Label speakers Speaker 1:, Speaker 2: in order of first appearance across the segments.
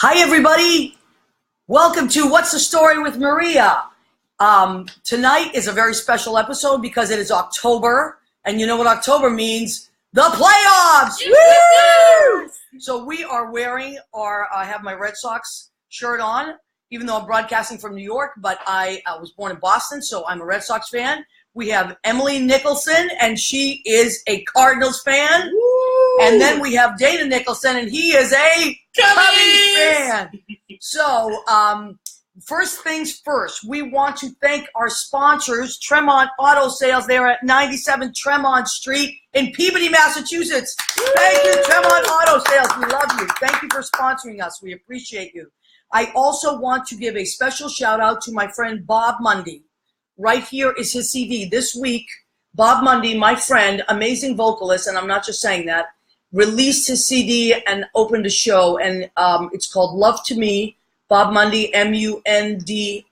Speaker 1: Hi, everybody. Welcome to What's the Story with Maria. Tonight is a very special episode because it is October, and you know what October means? The playoffs! Woo! So we are wearing I have my Red Sox shirt on, even though I'm broadcasting from New York, but I was born in Boston, so I'm a Red Sox fan. We have Emily Nicholson, and she is a Cardinals fan. Woo! And then we have Dana Nicholson, and he is a Cubbies fan. So, first things first, we want to thank our sponsors, Tremont Auto Sales. They are at 97 Tremont Street in Peabody, Massachusetts. Thank you, Tremont Auto Sales. We love you. Thank you for sponsoring us. We appreciate you. I also want to give a special shout out to my friend Bob Mundy. Right here is his CD. This week, Bob Mundy, my friend, amazing vocalist, and I'm not just saying that, released his CD and opened a show, and it's called Love to Me, Bob Mundy, M-U-N-D-Y,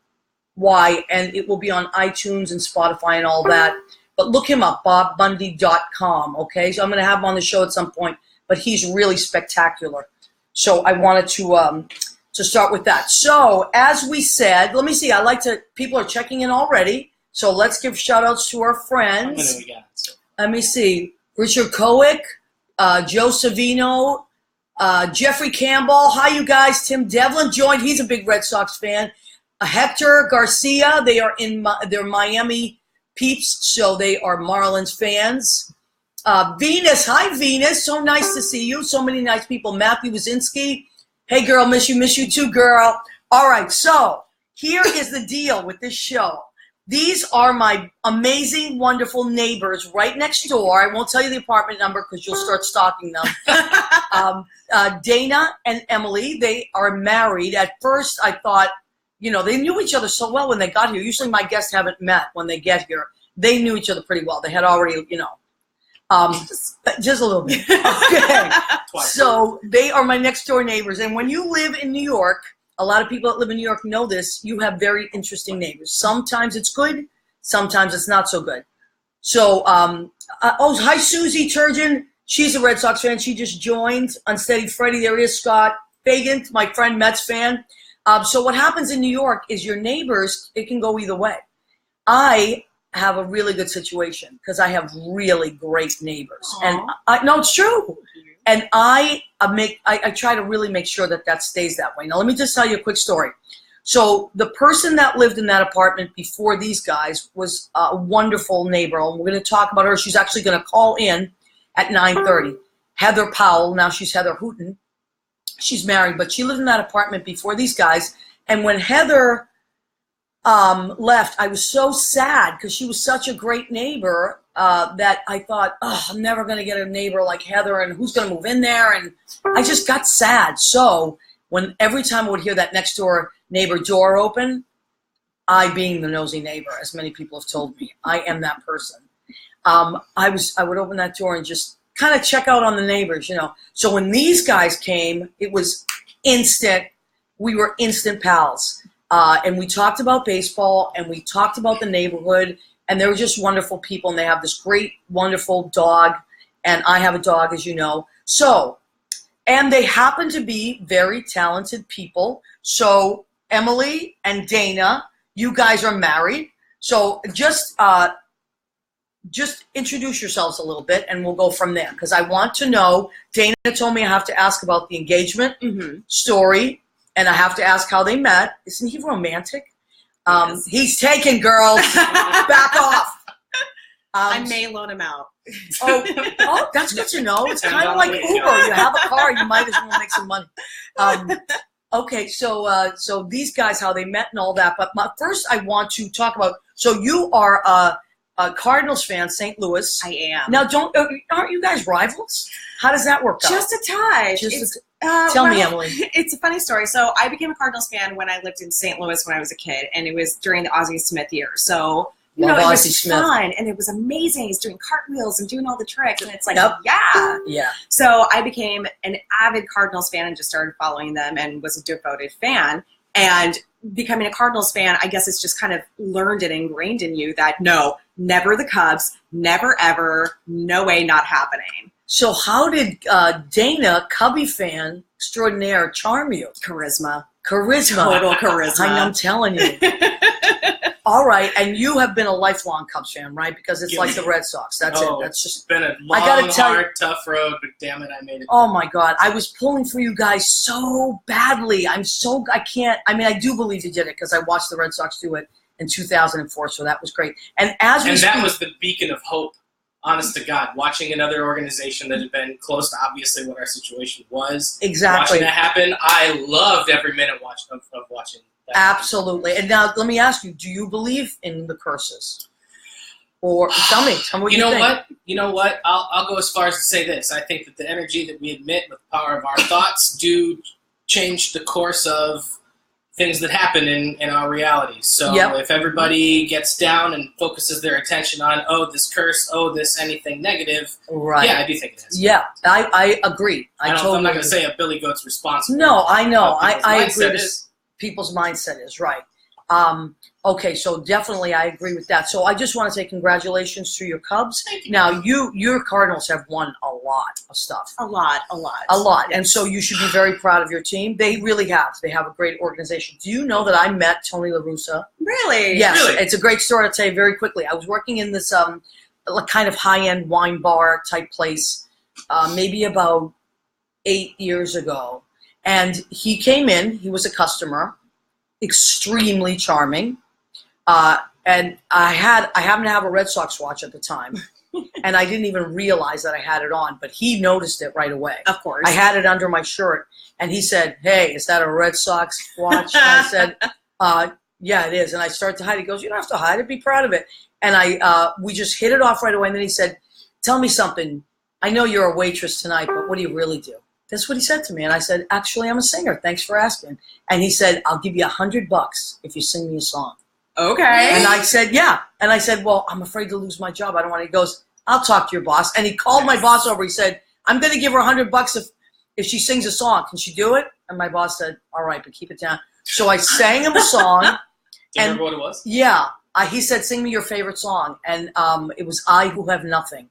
Speaker 1: and it will be on iTunes and Spotify and all that. But look him up, bobbundy.com, okay? So I'm going to have him on the show at some point, but he's really spectacular. So I wanted to start with that. So as we said, let me see, people are checking in already, so let's give shout outs to our friends. Let me see, Richard Kowick, Joe Savino, Jeffrey Campbell. Hi, you guys. Tim Devlin joined. He's a big Red Sox fan. Hector Garcia. They are they're Miami peeps, so they are Marlins fans. Venus. Hi, Venus. So nice to see you. So many nice people. Matthew Wazinski. Hey, girl. Miss you too, girl. All right. So here is the deal with this show. These are my amazing, wonderful neighbors right next door. I won't tell you the apartment number because you'll start stalking them. Dana and Emily, they are married. At first, I thought, they knew each other so well when they got here. Usually my guests haven't met when they get here. They knew each other pretty well. They had already, just a little bit. Okay. So they are my next door neighbors. And when you live in New York, a lot of people that live in New York know this. You have very interesting neighbors. Sometimes it's good. Sometimes it's not so good. So, hi, Susie Turgeon. She's a Red Sox fan. She just joined. Unsteady Freddie, there is Scott Fagan, my friend, Mets fan. So what happens in New York is your neighbors, it can go either way. I have a really good situation because I have really great neighbors. Aww. And no, it's true. And I try to really make sure that stays that way. Now, let me just tell you a quick story. So the person that lived in that apartment before these guys was a wonderful neighbor. And we're going to talk about her. She's actually going to call in at 9:30. Heather Powell. Now she's Heather Hooten. She's married, but she lived in that apartment before these guys. And when Heather left, I was so sad because she was such a great neighbor that I thought, I'm never going to get a neighbor like Heather, and who's going to move in there? And I just got sad. So every time I would hear that next door neighbor door open, I, being the nosy neighbor, as many people have told me, I am that person. I would open that door and just kind of check out on the neighbors, So when these guys came, it was instant. We were instant pals. And we talked about baseball, and we talked about the neighborhood, and they were just wonderful people, and they have this great, wonderful dog, and I have a dog, as you know. So, and they happen to be very talented people. So, Emily and Dana, you guys are married. So just introduce yourselves a little bit, and we'll go from there, because I want to know. Dana told me I have to ask about the engagement story, and I have to ask how they met. Isn't he romantic? Yes. He's taken, girls. Back off.
Speaker 2: I may loan him out.
Speaker 1: Oh, that's good to know. It's kind of like Uber. You have a car, you might as well make some money. Okay, so these guys, how they met and all that. But first, I want to talk about. So you are a Cardinals fan, St. Louis.
Speaker 2: I am.
Speaker 1: Now, aren't you guys rivals? How does that work out?
Speaker 2: Just a touch.
Speaker 1: Tell me, Emily.
Speaker 2: It's a funny story. So I became a Cardinals fan when I lived in St. Louis when I was a kid, and it was during the Ozzie Smith years. So, it was fun, and it was amazing. He's doing cartwheels and doing all the tricks, and it's like, yeah. So I became an avid Cardinals fan and just started following them and was a devoted fan. And becoming a Cardinals fan, I guess it's just kind of learned and ingrained in you that no, never the Cubs, never ever, no way, not happening.
Speaker 1: So how did Dana, Cubby fan extraordinaire, charm you?
Speaker 2: Charisma.
Speaker 1: Total
Speaker 2: charisma.
Speaker 1: I'm telling you. All right, and you have been a lifelong Cubs fan, right? Because it's like the Red Sox. That's it. That's just.
Speaker 3: It's been a long, hard, tough road, but damn it, I made it.
Speaker 1: Oh my God, I was pulling for you guys so badly. I can't. I mean, I do believe you did it because I watched the Red Sox do it in 2004, so that was great. And
Speaker 3: that was the beacon of hope. Honest to God, watching another organization that had been close to obviously what our situation was.
Speaker 1: Exactly.
Speaker 3: Watching that happen, I loved every minute of watching that.
Speaker 1: Absolutely. And now let me ask you, do you believe in the curses? Or tell me what you think.
Speaker 3: You know what? I'll go as far as to say this. I think that the energy that we emit with the power of our thoughts do change the course of things that happen in our realities. So if everybody gets down and focuses their attention on, this curse, this anything negative,
Speaker 1: right?
Speaker 3: Yeah, I do think it is.
Speaker 1: Yeah, I agree. I'm not
Speaker 3: going to say a Billy Goat's responsible.
Speaker 1: No, I know. I agree. People's mindset is right. Okay, so definitely I agree with that. So I just want to say congratulations to your Cubs.
Speaker 3: Thank you.
Speaker 1: Now, your Cardinals have won a lot of stuff.
Speaker 2: A lot.
Speaker 1: Yes. And so you should be very proud of your team. They really have. They have a great organization. Do you know that I met Tony La Russa?
Speaker 2: Really?
Speaker 1: Yes.
Speaker 3: Really?
Speaker 1: It's a great story to tell you very quickly. I was working in this kind of high-end wine bar type place maybe about 8 years ago. And he came in. He was a customer, extremely charming. And I happened to have a Red Sox watch at the time, and I didn't even realize that I had it on, but he noticed it right away.
Speaker 2: Of course.
Speaker 1: I had it under my shirt, and he said, "Hey, is that a Red Sox watch?" And I said, "Yeah, it is." And I started to hide. He goes, "You don't have to hide it. Be proud of it." And we just hit it off right away. And then he said, "Tell me something. I know you're a waitress tonight, but what do you really do?" That's what he said to me. And I said, "Actually, I'm a singer. Thanks for asking." And he said, "I'll give you $100 if you sing me a song."
Speaker 2: Okay.
Speaker 1: And I said, "Yeah." And I said, "Well, I'm afraid to lose my job. I don't want to." He goes, "I'll talk to your boss." And he called my boss over. He said, "I'm going to give her $100 if she sings a song. Can she do it?" And my boss said, "All right, but keep it down." So I sang him a song.
Speaker 3: Do you remember what it was?
Speaker 1: Yeah. He said, "Sing me your favorite song." And it was "I Who Have Nothing"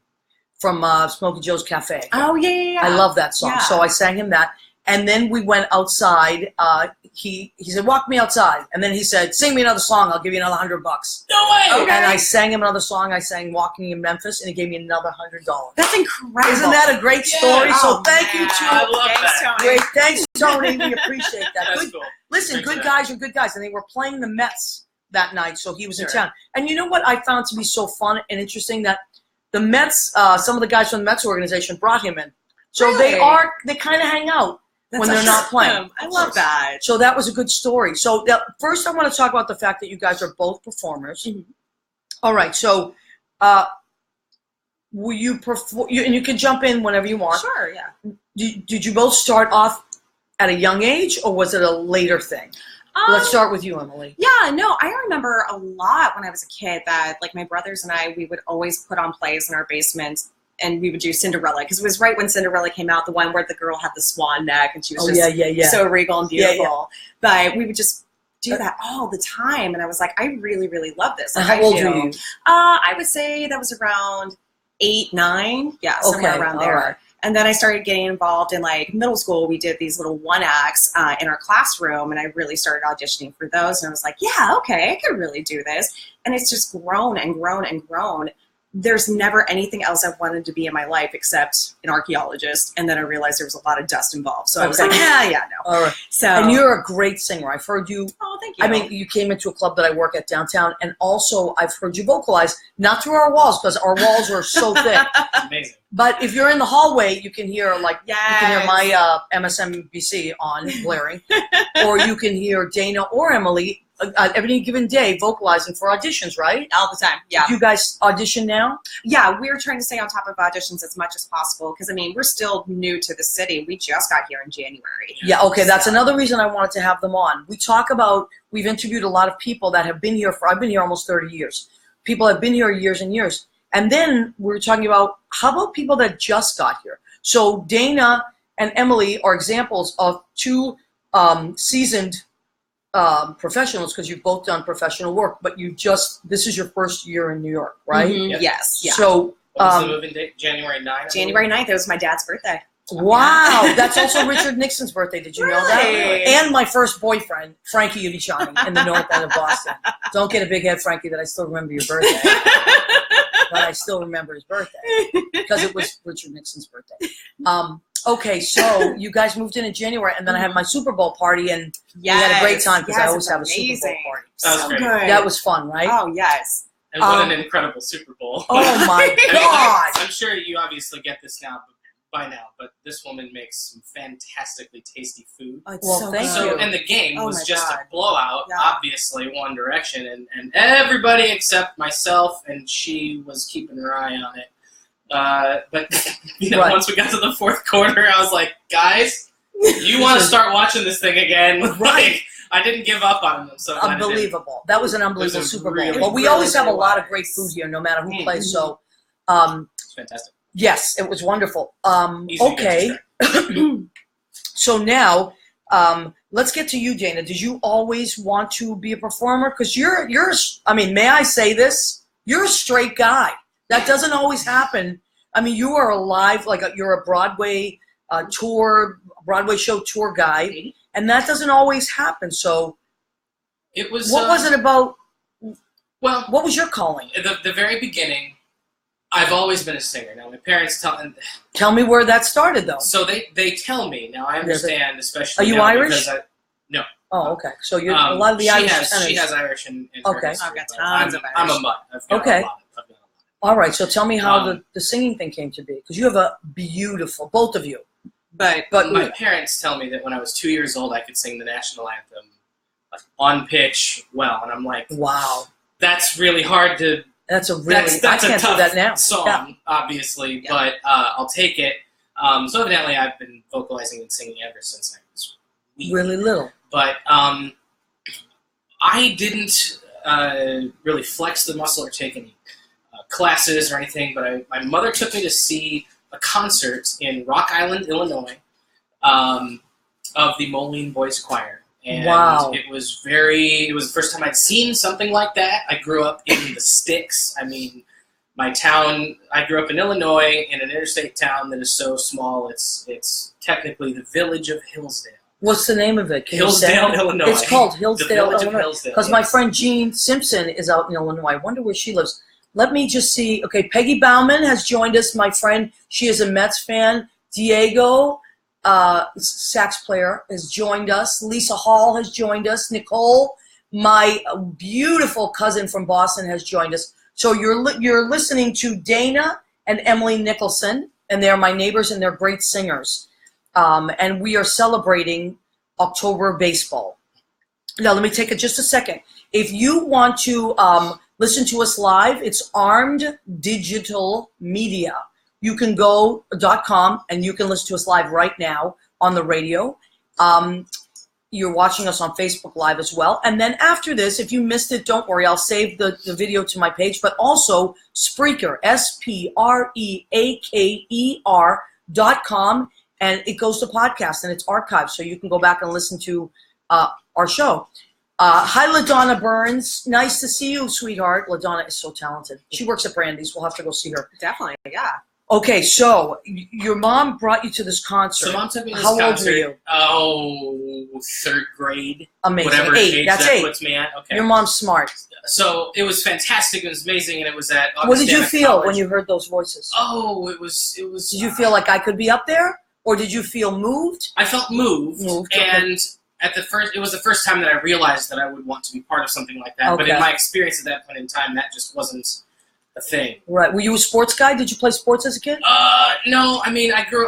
Speaker 1: from Smokey Joe's Cafe.
Speaker 2: Oh, yeah.
Speaker 1: I love that song.
Speaker 2: Yeah.
Speaker 1: So I sang him that. And then we went outside. He said, "Walk me outside." And then he said, "Sing me another song. I'll give you another $100."
Speaker 3: No way!
Speaker 1: Okay. And I sang him another song. I sang "Walking in Memphis," and he gave me another $100.
Speaker 2: That's incredible.
Speaker 1: Isn't that a great story?
Speaker 3: Yeah.
Speaker 1: So thank you,
Speaker 3: I love
Speaker 2: Thanks,
Speaker 3: that.
Speaker 2: Tony.
Speaker 1: Great. Thanks, Tony. We appreciate that.
Speaker 3: That's
Speaker 1: Good,
Speaker 3: cool.
Speaker 1: listen,
Speaker 3: Thanks
Speaker 1: good
Speaker 3: for
Speaker 1: guys are good guys. And they were playing the Mets that night, so he was in
Speaker 2: Sure.
Speaker 1: town. And you know what I found to be so fun and interesting? That the Mets, some of the guys from the Mets organization brought him in. So
Speaker 2: Really?
Speaker 1: they kind of hang out when
Speaker 2: That's
Speaker 1: they're not
Speaker 2: awesome.
Speaker 1: playing.
Speaker 2: I love that.
Speaker 1: So that was a good story. So first I want to talk about the fact that you guys are both performers.
Speaker 2: Mhm.
Speaker 1: All right. So will you perform? And you can jump in whenever you want.
Speaker 2: Sure, yeah.
Speaker 1: Did you both start off at a young age, or was it a later thing? Let's start with you, Emily.
Speaker 2: Yeah, no, I remember a lot when I was a kid that, like, my brothers and I, we would always put on plays in our basement, and we would do Cinderella, because it was right when Cinderella came out, the one where the girl had the swan neck, and she was so regal and beautiful.
Speaker 1: Yeah.
Speaker 2: But we would just do that all the time, and I was like, I really, really love this. Like,
Speaker 1: How old were you?
Speaker 2: I would say that was around 8, 9, somewhere around there.
Speaker 1: Right.
Speaker 2: And then I started getting involved in, like, middle school. We did these little one-acts in our classroom, and I really started auditioning for those. And I was like, yeah, okay, I could really do this. And it's just grown and grown and grown. There's never anything else I've wanted to be in my life except an archaeologist. And then I realized there was a lot of dust involved. So I was like, no.
Speaker 1: All right.
Speaker 2: So,
Speaker 1: and you're a great singer. I've heard you.
Speaker 2: Oh, thank you.
Speaker 1: I mean, you came into a club that I work at downtown, and also I've heard you vocalize, not through our walls, because our walls are so thick.
Speaker 3: Amazing.
Speaker 1: But if you're in the hallway, you can hear, like,
Speaker 2: Yes.
Speaker 1: you can hear my MSNBC on blaring, or you can hear Dana or Emily every given day vocalizing for auditions, right?
Speaker 2: all the time, yeah.
Speaker 1: Do you guys audition now?
Speaker 2: Yeah, we're trying to stay on top of auditions as much as possible because, I mean, we're still new to the city. We just got here in January.
Speaker 1: Yeah, okay, that's another reason I wanted to have them on. We've interviewed a lot of people that have been here I've been here almost 30 years. People have been here years and years. And then we were talking about, how about people that just got here? So Dana and Emily are examples of two seasoned professionals, because you've both done professional work, but this is your first year in New York, right?
Speaker 2: Mm-hmm. Yes. Yeah.
Speaker 1: So
Speaker 3: What was the moving date? January 9th?
Speaker 2: January 9th. It was my dad's birthday.
Speaker 1: Wow, that's also Richard Nixon's birthday. Did you know that?
Speaker 2: Really?
Speaker 1: And my first boyfriend, Frankie Udichani, in the north end of Boston. Don't get a big head, Frankie, that I still remember your birthday. But I still remember his birthday because it was Richard Nixon's birthday. Okay, so you guys moved in January, and then I had my Super Bowl party, and we had a great time because I always have a Super Bowl party.
Speaker 3: That was great.
Speaker 2: Good.
Speaker 1: That was fun, right?
Speaker 2: Oh, yes.
Speaker 3: And what an incredible Super Bowl.
Speaker 1: Oh, my God.
Speaker 3: I'm sure you obviously get this by now, but this woman makes some fantastically tasty food.
Speaker 2: Oh, it's
Speaker 1: Well,
Speaker 2: so
Speaker 1: thank
Speaker 2: good.
Speaker 1: you.
Speaker 3: And the game
Speaker 2: Oh
Speaker 3: was
Speaker 2: my
Speaker 3: just
Speaker 2: God.
Speaker 3: a blowout,
Speaker 2: Yeah.
Speaker 3: obviously, one direction, and everybody except myself, and she was keeping her eye on it. But
Speaker 1: Right.
Speaker 3: once we got to the fourth quarter, I was like, guys, you want to start watching this thing again?
Speaker 1: Right.
Speaker 3: Like, I didn't give up on them. So
Speaker 1: Unbelievable. That was an unbelievable
Speaker 3: It was a
Speaker 1: Super Bowl.
Speaker 3: really,
Speaker 1: Well, we
Speaker 2: really,
Speaker 1: always have a
Speaker 2: really
Speaker 1: lot of
Speaker 2: was.
Speaker 1: great food here, no matter who
Speaker 2: Mhm.
Speaker 1: plays. So,
Speaker 3: It's fantastic.
Speaker 1: yes, it was wonderful.
Speaker 3: Easy to get
Speaker 1: Okay.
Speaker 3: distracted.
Speaker 1: So now, let's get to you, Dana. Did you always want to be a performer? Because you're, I mean, may I say this? You're a straight guy. That doesn't always happen. I mean, you are a live, you're a Broadway Broadway show tour guy, and that doesn't always happen. So,
Speaker 3: It was.
Speaker 1: what was it about?
Speaker 3: Well,
Speaker 1: What was your calling?
Speaker 3: the very beginning, I've always been a singer. Now, my parents
Speaker 1: Tell me where that started, though.
Speaker 3: so they tell me. Now, I understand, especially
Speaker 1: Are you
Speaker 3: now
Speaker 1: Irish?
Speaker 3: because
Speaker 1: Oh, okay. So you're a lot of the Irish
Speaker 3: She
Speaker 1: tenors.
Speaker 3: has Irish in
Speaker 1: Okay.
Speaker 3: her history,
Speaker 2: I've got
Speaker 3: but
Speaker 2: tons of
Speaker 3: I'm a
Speaker 2: Irish.
Speaker 3: mutt. I've got
Speaker 1: Okay.
Speaker 3: a lot. I've got a lot.
Speaker 1: All right. So tell me how
Speaker 3: Um,
Speaker 1: the singing thing came to be, because you have a beautiful, both of you.
Speaker 2: But
Speaker 1: But
Speaker 3: My parents tell me that when I was 2 years old, I could sing the national anthem on pitch well, and I'm like,
Speaker 1: wow,
Speaker 3: that's really hard to.
Speaker 1: that's a really
Speaker 3: That's
Speaker 1: I
Speaker 3: a
Speaker 1: can't
Speaker 3: tough
Speaker 1: do that now.
Speaker 3: song,
Speaker 1: Yeah.
Speaker 3: obviously,
Speaker 2: Yeah.
Speaker 3: but I'll take it. So evidently, I've been vocalizing and singing ever since I was wee.
Speaker 1: Really little.
Speaker 3: But I didn't really flex the muscle or take any classes or anything, but my mother took me to see a concert in Rock Island, Illinois, of the Moline Boys Choir. And
Speaker 1: Wow.
Speaker 3: it was the first time I'd seen something like that. I grew up in the sticks. I mean, my town, I grew up in Illinois in an interstate town that is so small, it's technically the village of Hillsdale.
Speaker 1: What's the name of it? Can you say?
Speaker 3: Hillsdale, Illinois.
Speaker 1: It's called
Speaker 3: The
Speaker 1: Hillsdale,
Speaker 3: village of
Speaker 1: Illinois.
Speaker 3: Hillsdale,
Speaker 1: Because my
Speaker 3: yes.
Speaker 1: friend Jean Simpson is out in Illinois. I wonder where she lives. Let me just see. Okay, Peggy Bauman has joined us. My friend, she is a Mets fan. Diego, sax player, has joined us. Lisa Hall has joined us. Nicole, my beautiful cousin from Boston, has joined us. So you're listening to Dana and Emily Nicholson, and they're my neighbors, and they're great singers. And we are celebrating October baseball. Now, let me take just a second. If you want to listen to us live, it's Armed Digital Media. You can go .com and you can listen to us live right now on the radio. You're watching us on Facebook Live as well. And then after this, if you missed it, don't worry. I'll save the video to my page. But also Spreaker, SPREAKER.com. And it goes to podcast and it's archived. So you can go back and listen to our show. Hi, LaDonna Burns. Nice to see you, sweetheart. LaDonna is so talented. She works at Brandy's. We'll have to go see her.
Speaker 2: definitely, yeah.
Speaker 1: Okay, so your mom brought you to this concert.
Speaker 3: So mom took me to this
Speaker 1: How
Speaker 3: concert.
Speaker 1: old were you?
Speaker 3: Oh, third grade.
Speaker 1: Amazing.
Speaker 3: Whatever
Speaker 1: 8.
Speaker 3: age
Speaker 1: That's
Speaker 3: that
Speaker 1: 8.
Speaker 3: puts me at. Okay.
Speaker 1: Your mom's smart.
Speaker 3: So it was fantastic. It was amazing, and it was at.
Speaker 1: What did you
Speaker 3: Augustana
Speaker 1: feel
Speaker 3: College.
Speaker 1: when you heard those voices?
Speaker 3: Oh, it was.
Speaker 1: Did you feel like I could be up there? Or did you feel moved?
Speaker 3: I felt moved,
Speaker 1: Moved,
Speaker 3: and it was the first time that I realized that I would want to be part of something like that. But
Speaker 1: Okay.
Speaker 3: in my experience at that point in time, that just wasn't a thing.
Speaker 1: Right. Were you a sports guy? Did you play sports as a kid?
Speaker 3: No. I mean, I grew.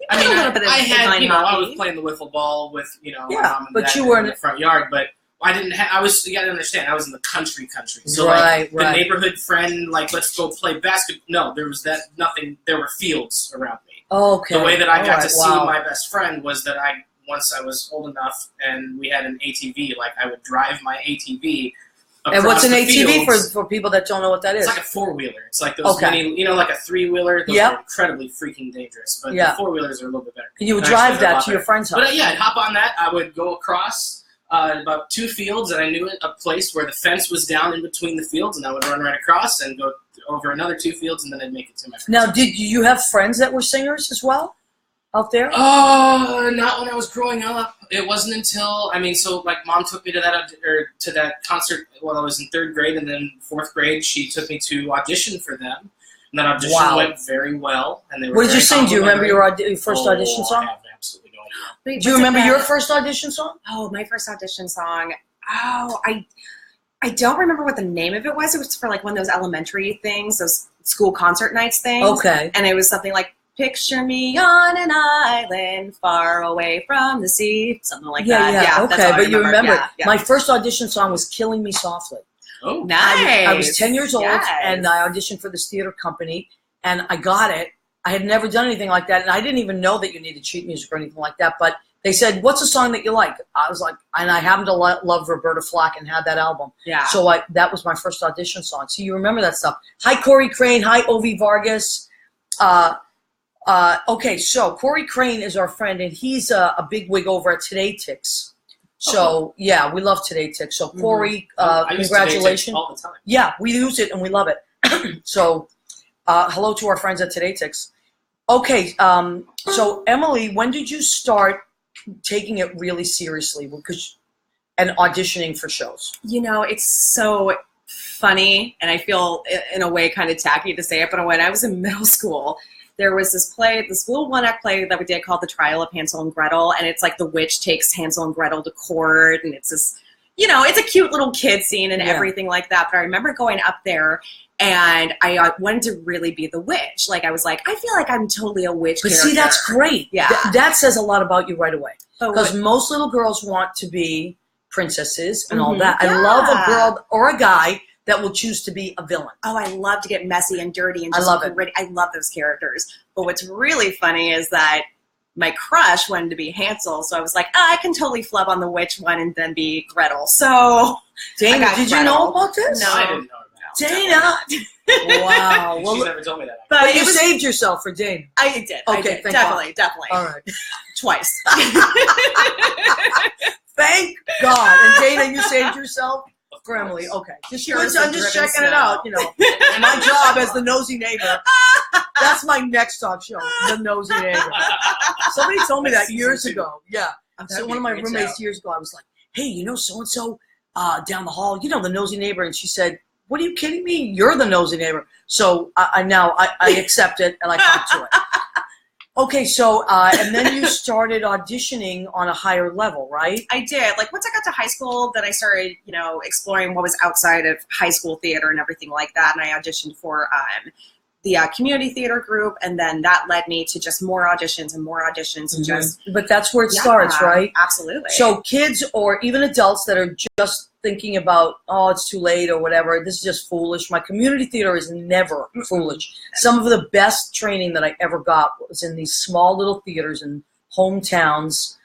Speaker 3: I mean,
Speaker 2: a little bit of
Speaker 3: I had.
Speaker 2: inline
Speaker 3: I
Speaker 2: hockey.
Speaker 3: was playing the wiffle ball with my
Speaker 1: Yeah,
Speaker 3: mom and
Speaker 1: but
Speaker 3: dad
Speaker 1: you were
Speaker 3: in the front yard, but. I didn't. I was. You got to understand. I was in the country. So
Speaker 1: Right,
Speaker 3: like the
Speaker 1: right.
Speaker 3: neighborhood friend, like let's go play basketball. No, there was nothing. There were fields around me.
Speaker 1: Okay.
Speaker 3: The way that I got
Speaker 1: All
Speaker 3: to
Speaker 1: right,
Speaker 3: see
Speaker 1: wow.
Speaker 3: my best friend was that once I was old enough and we had an ATV, like I would drive my ATV across
Speaker 1: And what's an
Speaker 3: the
Speaker 1: ATV
Speaker 3: fields.
Speaker 1: for people that don't know what that is?
Speaker 3: It's like a four-wheeler. It's like those
Speaker 1: Okay.
Speaker 3: mini, like a three-wheeler. Those
Speaker 1: Yep.
Speaker 3: are incredibly freaking dangerous, but
Speaker 1: Yeah.
Speaker 3: the four-wheelers are a little bit better.
Speaker 1: You would
Speaker 3: Actually,
Speaker 1: drive
Speaker 3: they're a
Speaker 1: that
Speaker 3: lot
Speaker 1: to your
Speaker 3: better.
Speaker 1: friend's house.
Speaker 3: But yeah, I'd hop on that. I would go across about 2 fields, and I knew a place where the fence was down in between the fields, and I would run right across and go over another 2 fields, and then I'd make it to my first.
Speaker 1: Now, did you have friends that were singers as well out there?
Speaker 3: Not when I was growing up. It wasn't until, Mom took me to that concert when I was in 3rd grade, and then 4th grade, she took me to audition for them. And that audition went very well. And they were
Speaker 1: what did you sing? Do you remember your first audition song?
Speaker 3: I have absolutely no idea.
Speaker 2: Wait,
Speaker 1: do you remember your first audition song?
Speaker 2: Oh, my first audition song. Oh, I don't remember what the name of it was. It was for like one of those elementary things, those school concert nights things.
Speaker 1: Okay.
Speaker 2: And it was something like, picture me on an island far away from the sea. Something like that.
Speaker 1: Yeah, okay. But you remember,
Speaker 2: yeah.
Speaker 1: My first audition song was Killing Me Softly.
Speaker 3: Oh,
Speaker 2: nice.
Speaker 1: I was 10 years old, and I auditioned for this theater company, and I got it. I had never done anything like that, and I didn't even know that you needed sheet music or anything like that, but they said, what's a song that you like? I was like, and I happened to love Roberta Flack and had that album.
Speaker 2: Yeah.
Speaker 1: So that was my first audition song. So you remember that stuff. Hi, Corey Crane. Hi, Ovi Vargas. Okay, so Corey Crane is our friend, and he's a big wig over at Today Ticks. So, yeah, we love Today Ticks. So, Corey, congratulations.
Speaker 3: All the time.
Speaker 1: Yeah, we use it, and we love it. So, hello to our friends at Today Ticks. Okay, so, Emily, when did you start taking it really seriously and auditioning for shows?
Speaker 2: You know, it's so funny, and I feel in a way kind of tacky to say it, but when I was in middle school, there was this little one-act play that we did called The Trial of Hansel and Gretel, and it's like the witch takes Hansel and Gretel to court, and it's this, it's a cute little kid scene and everything like that. But I remember going up there, and I wanted to really be the witch. Like, I was like, I feel like I'm totally a witch character.
Speaker 1: See, that's great.
Speaker 2: Yeah.
Speaker 1: That says a lot about you right away. Because most little girls want to be princesses and all that.
Speaker 2: Yeah.
Speaker 1: I love a girl or a guy that will choose to be a villain.
Speaker 2: Oh, I love to get messy and dirty and just gritty. I love those characters. But what's really funny is that my crush wanted to be Hansel, so I was like, I can totally flub on the witch one and then be Gretel. So,
Speaker 1: Dana, did you know about this?
Speaker 2: No,
Speaker 3: I didn't know about
Speaker 1: Dana. Wow.
Speaker 3: Well, she's never told me that.
Speaker 1: But you saved yourself for Dana.
Speaker 2: I did.
Speaker 1: Okay,
Speaker 2: definitely.
Speaker 1: All right.
Speaker 2: Twice.
Speaker 1: Thank God. And Dana, you saved yourself? For Emily, okay. I'm just checking it out, And my job as the nosy neighbor. That's my next talk show, the nosy neighbor. Somebody told me that years ago. Yeah. So one of my roommates years ago, I was like, hey, so-and-so down the hall, the nosy neighbor. And she said, what are you kidding me? You're the nosy neighbor. So I accept it and I talk to it. Okay, so, and then you started auditioning on a higher level, right?
Speaker 2: I did. Like, once I got to high school, then I started, exploring what was outside of high school theater and everything like that. And I auditioned for the community theater group, and then that led me to just more auditions and more auditions. And just.
Speaker 1: But that's where it starts, right?
Speaker 2: Absolutely.
Speaker 1: So kids or even adults that are just thinking about, it's too late or whatever, this is just foolish. My community theater is never foolish. Some of the best training that I ever got was in these small little theaters in hometowns.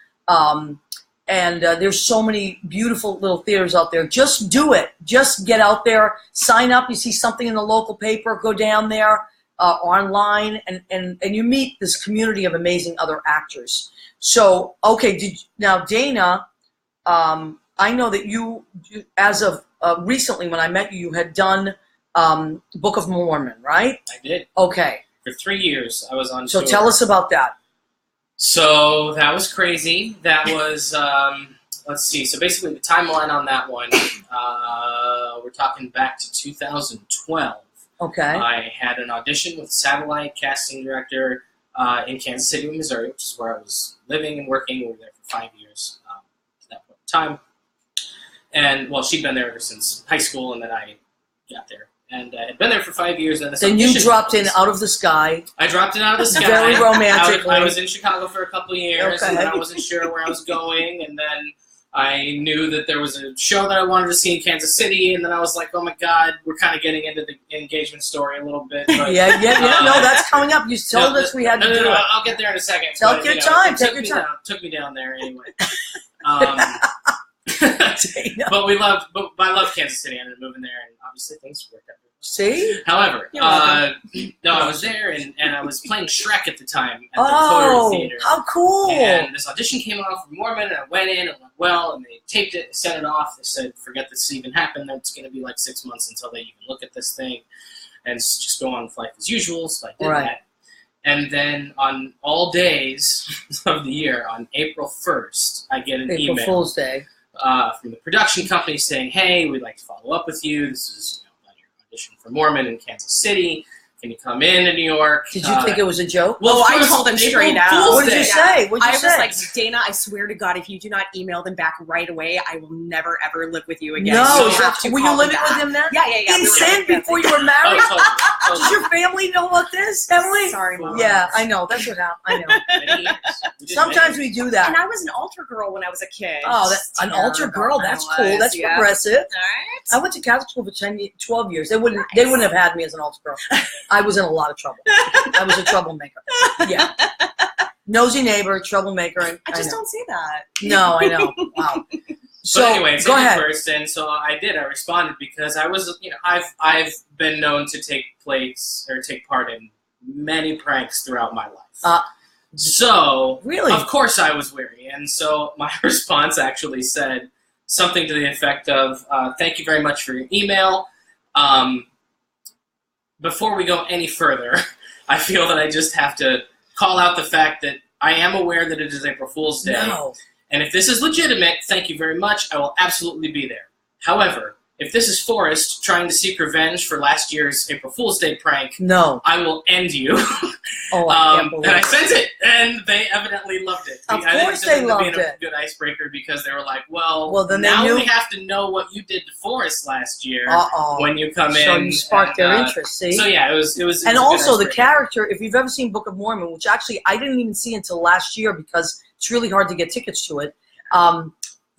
Speaker 1: And there's so many beautiful little theaters out there. Just do it. Just get out there, sign up. You see something in the local paper, go down there online, and you meet this community of amazing other actors. So, okay, now Dana, I know that you as of recently when I met you, you had done Book of Mormon, right?
Speaker 3: I did.
Speaker 1: Okay.
Speaker 3: For 3 years, I was on
Speaker 1: So
Speaker 3: tour.
Speaker 1: tell us about that.
Speaker 3: So that was crazy. That was, let's see. So basically the timeline on that one, we're talking back to 2012.
Speaker 1: Okay.
Speaker 3: I had an audition with Satellite casting director in Kansas City, Missouri, which is where I was living and working. We were there for 5 years at that point in time. And, well, she'd been there ever since high school, and then I got there. And I had been there for 5 years. And
Speaker 1: then you dropped in out of the sky.
Speaker 3: I dropped in out of the sky.
Speaker 1: Very romantically.
Speaker 3: I was in Chicago for a couple of years,
Speaker 1: okay.
Speaker 3: And then I wasn't sure where I was going. And then I knew that there was a show that I wanted to see in Kansas City. And then I was like, oh, my God, we're kind of getting into the engagement story a little bit. But,
Speaker 1: yeah. No, that's coming up. You told us we had to do it.
Speaker 3: I'll get there in a second.
Speaker 1: Take your time. Take your time.
Speaker 3: Took me down there anyway. But I love Kansas City. I ended up moving there, and obviously things worked out.
Speaker 1: See?
Speaker 3: However, I was there, and I was playing Shrek at the time at the Coterie Theater.
Speaker 1: How cool!
Speaker 3: And this audition came off from Mormon, and I went in, and went well, and they taped it, sent it off. They said, forget this even happened. It's going to be like 6 months until they even look at this thing. and just go on with life as usual. So I did that. And then on all days of the year, on April 1st, I get an email. April
Speaker 1: Fool's Day.
Speaker 3: From the production company saying, hey, we'd like to follow up with you. This is about your audition for Mormon in Kansas City. Can you come in New York?
Speaker 1: Did you think it was a joke?
Speaker 2: Well, I told him straight out.
Speaker 1: What did you say?
Speaker 2: I was like, Dana, I swear to God, if you do not email them back right away, I will never, ever live with you again.
Speaker 1: No.
Speaker 2: So you have to
Speaker 1: were you living with him then?
Speaker 2: Yeah.
Speaker 1: In Sin before you were married?
Speaker 3: Totally.
Speaker 1: Does your family know about this, Emily?
Speaker 2: Sorry, Mom.
Speaker 1: Yeah, I know. That's what happened. I know. Sometimes we do that.
Speaker 2: And I was an altar girl when I was a kid.
Speaker 1: Oh, an altar girl? That's cool. That's progressive.
Speaker 2: Right?
Speaker 1: I went to Catholic school for 12 years. They wouldn't have had me as an altar girl. I was in a lot of trouble. I was a troublemaker. Yeah. Nosy neighbor, troublemaker. And
Speaker 2: I just don't see that.
Speaker 1: No, I know. Wow. So
Speaker 3: anyway,
Speaker 1: go ahead.
Speaker 3: First, and so I responded because I was, I've been known to take part in many pranks throughout my life. So
Speaker 1: really,
Speaker 3: of course, I was wary, and so my response actually said something to the effect of, "Thank you very much for your email. Before we go any further, I feel that I just have to call out the fact that I am aware that it is April Fool's Day.
Speaker 1: No.
Speaker 3: And if this is legitimate, thank you very much. I will absolutely be there. However, if this is Forrest trying to seek revenge for last year's April Fool's Day prank,
Speaker 1: no,
Speaker 3: I will end you."
Speaker 1: Oh, I can't believe
Speaker 3: and I sent it, and they evidently loved it.
Speaker 1: Of course they loved it.
Speaker 3: A good icebreaker because they were like, well
Speaker 1: then
Speaker 3: now we have to know what you did to Forrest last year when you come in.
Speaker 1: So you sparked their interest, see?
Speaker 3: So yeah, it was.
Speaker 1: And also the character, if you've ever seen Book of Mormon, which actually I didn't even see until last year because it's really hard to get tickets to it.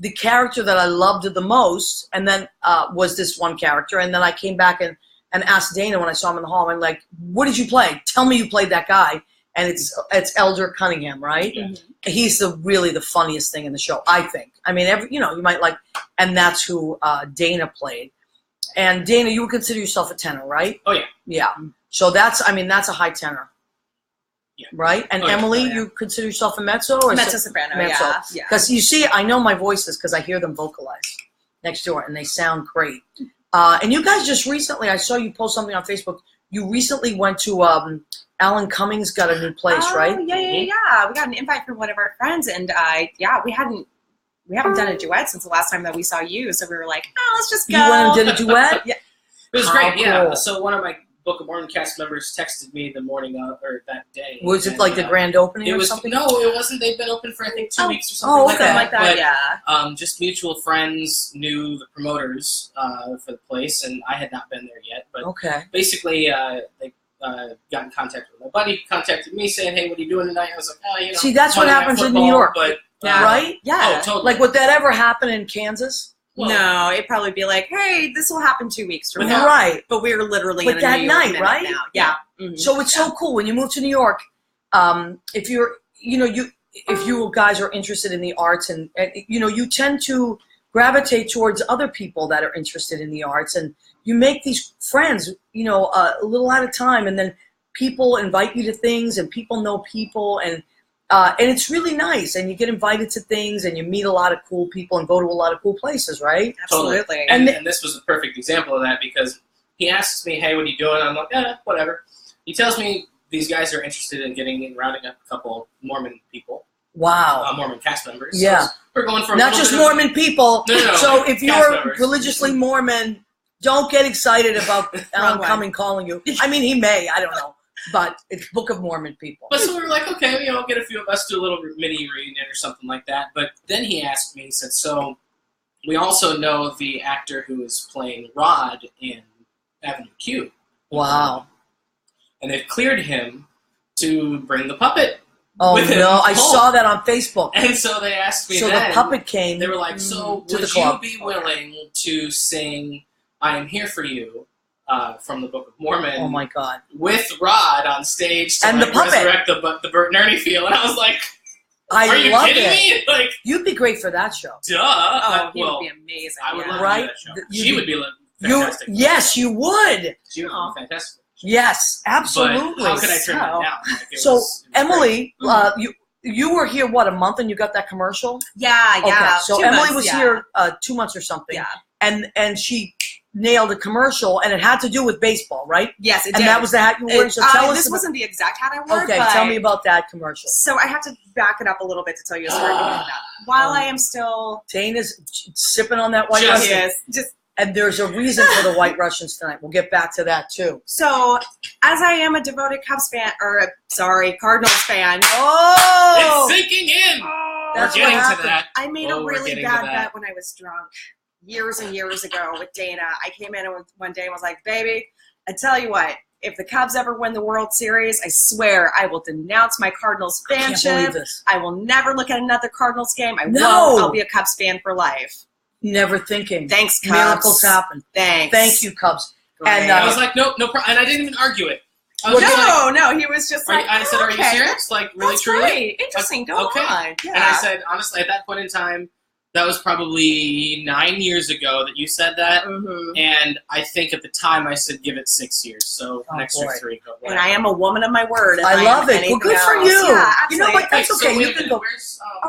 Speaker 1: The character that I loved the most, and then was this one character, and then I came back and asked Dana when I saw him in the hall. I'm like, "What did you play? Tell me you played that guy." And it's Elder Cunningham, right? Mm-hmm. He's really the funniest thing in the show, I think. I mean, you might like, and that's who Dana played. And Dana, you would consider yourself a tenor, right?
Speaker 3: Oh yeah,
Speaker 1: yeah. So that's a high tenor.
Speaker 3: Yeah.
Speaker 1: Right? And Emily, you consider yourself a mezzo? Or
Speaker 2: mezzo-soprano,
Speaker 1: mezzo?
Speaker 2: Yeah.
Speaker 1: Because you see, I know my voices because I hear them vocalize next door, and they sound great. And you guys just recently, I saw you post something on Facebook, you recently went to, Alan Cummings got a new place, right?
Speaker 2: Yeah. We got an invite from one of our friends, and we haven't done a duet since the last time that we saw you, so we were like, let's just go.
Speaker 1: You went and did a duet?
Speaker 3: Yeah. It was great, yeah.
Speaker 1: Cool.
Speaker 3: So one of my Book of Mormon cast members texted me the morning of, or that day.
Speaker 1: Was it like the grand opening or something?
Speaker 3: No, it wasn't. They've been open for, I think, 2 weeks or something
Speaker 2: like that.
Speaker 3: But, just mutual friends knew the promoters for the place, and I had not been there yet. But basically, they got in contact with my buddy, contacted me saying, "Hey, what are you doing tonight?" I was like,
Speaker 1: See, that's what happens in New York.
Speaker 3: But,
Speaker 1: right?
Speaker 2: Yeah.
Speaker 3: Oh, totally.
Speaker 1: Like, would that ever happen in Kansas?
Speaker 2: Well, no, it'd probably be like, "Hey, this will happen 2 weeks from now."
Speaker 1: Right.
Speaker 2: But we're literally in a
Speaker 1: that
Speaker 2: New York
Speaker 1: night, right?
Speaker 2: Now. Yeah.
Speaker 1: Mm-hmm. So it's so cool when you move to New York. If you're, if you guys are interested in the arts, and you tend to gravitate towards other people that are interested in the arts, and you make these friends, a little at a time, and then people invite you to things, and people know people, and it's really nice, and you get invited to things, and you meet a lot of cool people and go to a lot of cool places, right?
Speaker 2: Absolutely.
Speaker 3: Totally. And this was a perfect example of that because he asks me, "Hey, what are you doing?" I'm like, whatever. He tells me these guys are interested in rounding up a couple Mormon people.
Speaker 1: Wow.
Speaker 3: Mormon cast members.
Speaker 1: Yeah.
Speaker 3: So we're going for
Speaker 1: not just Mormon people.
Speaker 3: No.
Speaker 1: So if you're religiously Mormon, don't get excited about Alan Cumming calling you. I mean, he may. I don't know. But it's Book of Mormon people.
Speaker 3: But so we were like, okay, get a few of us, do a little mini reunion or something like that. But then he asked me, he said, so we also know the actor who is playing Rod in Avenue Q.
Speaker 1: Wow.
Speaker 3: And they've cleared him to bring the puppet.
Speaker 1: Oh, no, I saw that on Facebook.
Speaker 3: And so they asked me
Speaker 1: So the puppet came.
Speaker 3: They were like, so would you be willing to sing I Am Here For You? From the Book of Mormon.
Speaker 1: Oh my God!
Speaker 3: With Rod on stage to
Speaker 1: and the puppet.
Speaker 3: Resurrect the Bert and Ernie feel, and I was like,
Speaker 1: "Are you
Speaker 3: kidding me? Like,
Speaker 1: you'd be great for that show."
Speaker 3: Duh!
Speaker 2: He would be amazing.
Speaker 3: I would love to do that show. She would be fantastic.
Speaker 1: Yes, you would.
Speaker 3: She would be fantastic.
Speaker 1: Yes, absolutely.
Speaker 3: But how could I turn that down?
Speaker 1: So Emily, you were here a month, and you got that commercial?
Speaker 2: Yeah.
Speaker 1: Okay, so
Speaker 2: 2
Speaker 1: Emily
Speaker 2: months,
Speaker 1: was here 2 months or something.
Speaker 2: Yeah.
Speaker 1: And she nailed a commercial, and it had to do with baseball, right?
Speaker 2: Yes, it
Speaker 1: did. And that was the hat you wore. So tell us.
Speaker 2: This wasn't the exact hat I wore.
Speaker 1: Okay, tell me about that commercial.
Speaker 2: So I have to back it up a little bit to tell you a story about that. While I am still...
Speaker 1: Dana's sipping on that White Russian.
Speaker 2: Yes,
Speaker 1: and there's a reason for the White Russians tonight. We'll get back to that, too.
Speaker 2: So, as I am a devoted Cubs fan, Cardinals fan.
Speaker 1: Oh!
Speaker 3: It's sinking in!
Speaker 1: That's
Speaker 3: We're getting to that.
Speaker 2: I made a really bad bet when I was drunk years and years ago with Dana. I came in one day and was like, baby, I tell you what, if the Cubs ever win the World Series, I swear I will denounce my Cardinals fanship.
Speaker 1: I can't believe this.
Speaker 2: I will never look at another Cardinals game. I'll be a Cubs fan for life.
Speaker 1: Never thinking.
Speaker 2: Thanks, Cubs.
Speaker 1: Miracles happen.
Speaker 2: Thanks.
Speaker 1: Thank you, Cubs.
Speaker 3: And I was like, no problem. And I didn't even argue it.
Speaker 2: No, he was just like,
Speaker 3: I said, are you serious? Like, really, truly?
Speaker 2: Great. Interesting. Go on. Yeah.
Speaker 3: And I said, honestly, at that point in time, that was probably 9 years ago that you said that. Mm-hmm. And I think at the time I said, give it 6 years. So an extra 3. Go
Speaker 2: and I am a woman of my word.
Speaker 1: I love it. Well, good for you.
Speaker 2: Yeah,
Speaker 1: you know what? That's okay.
Speaker 3: So
Speaker 1: you can go.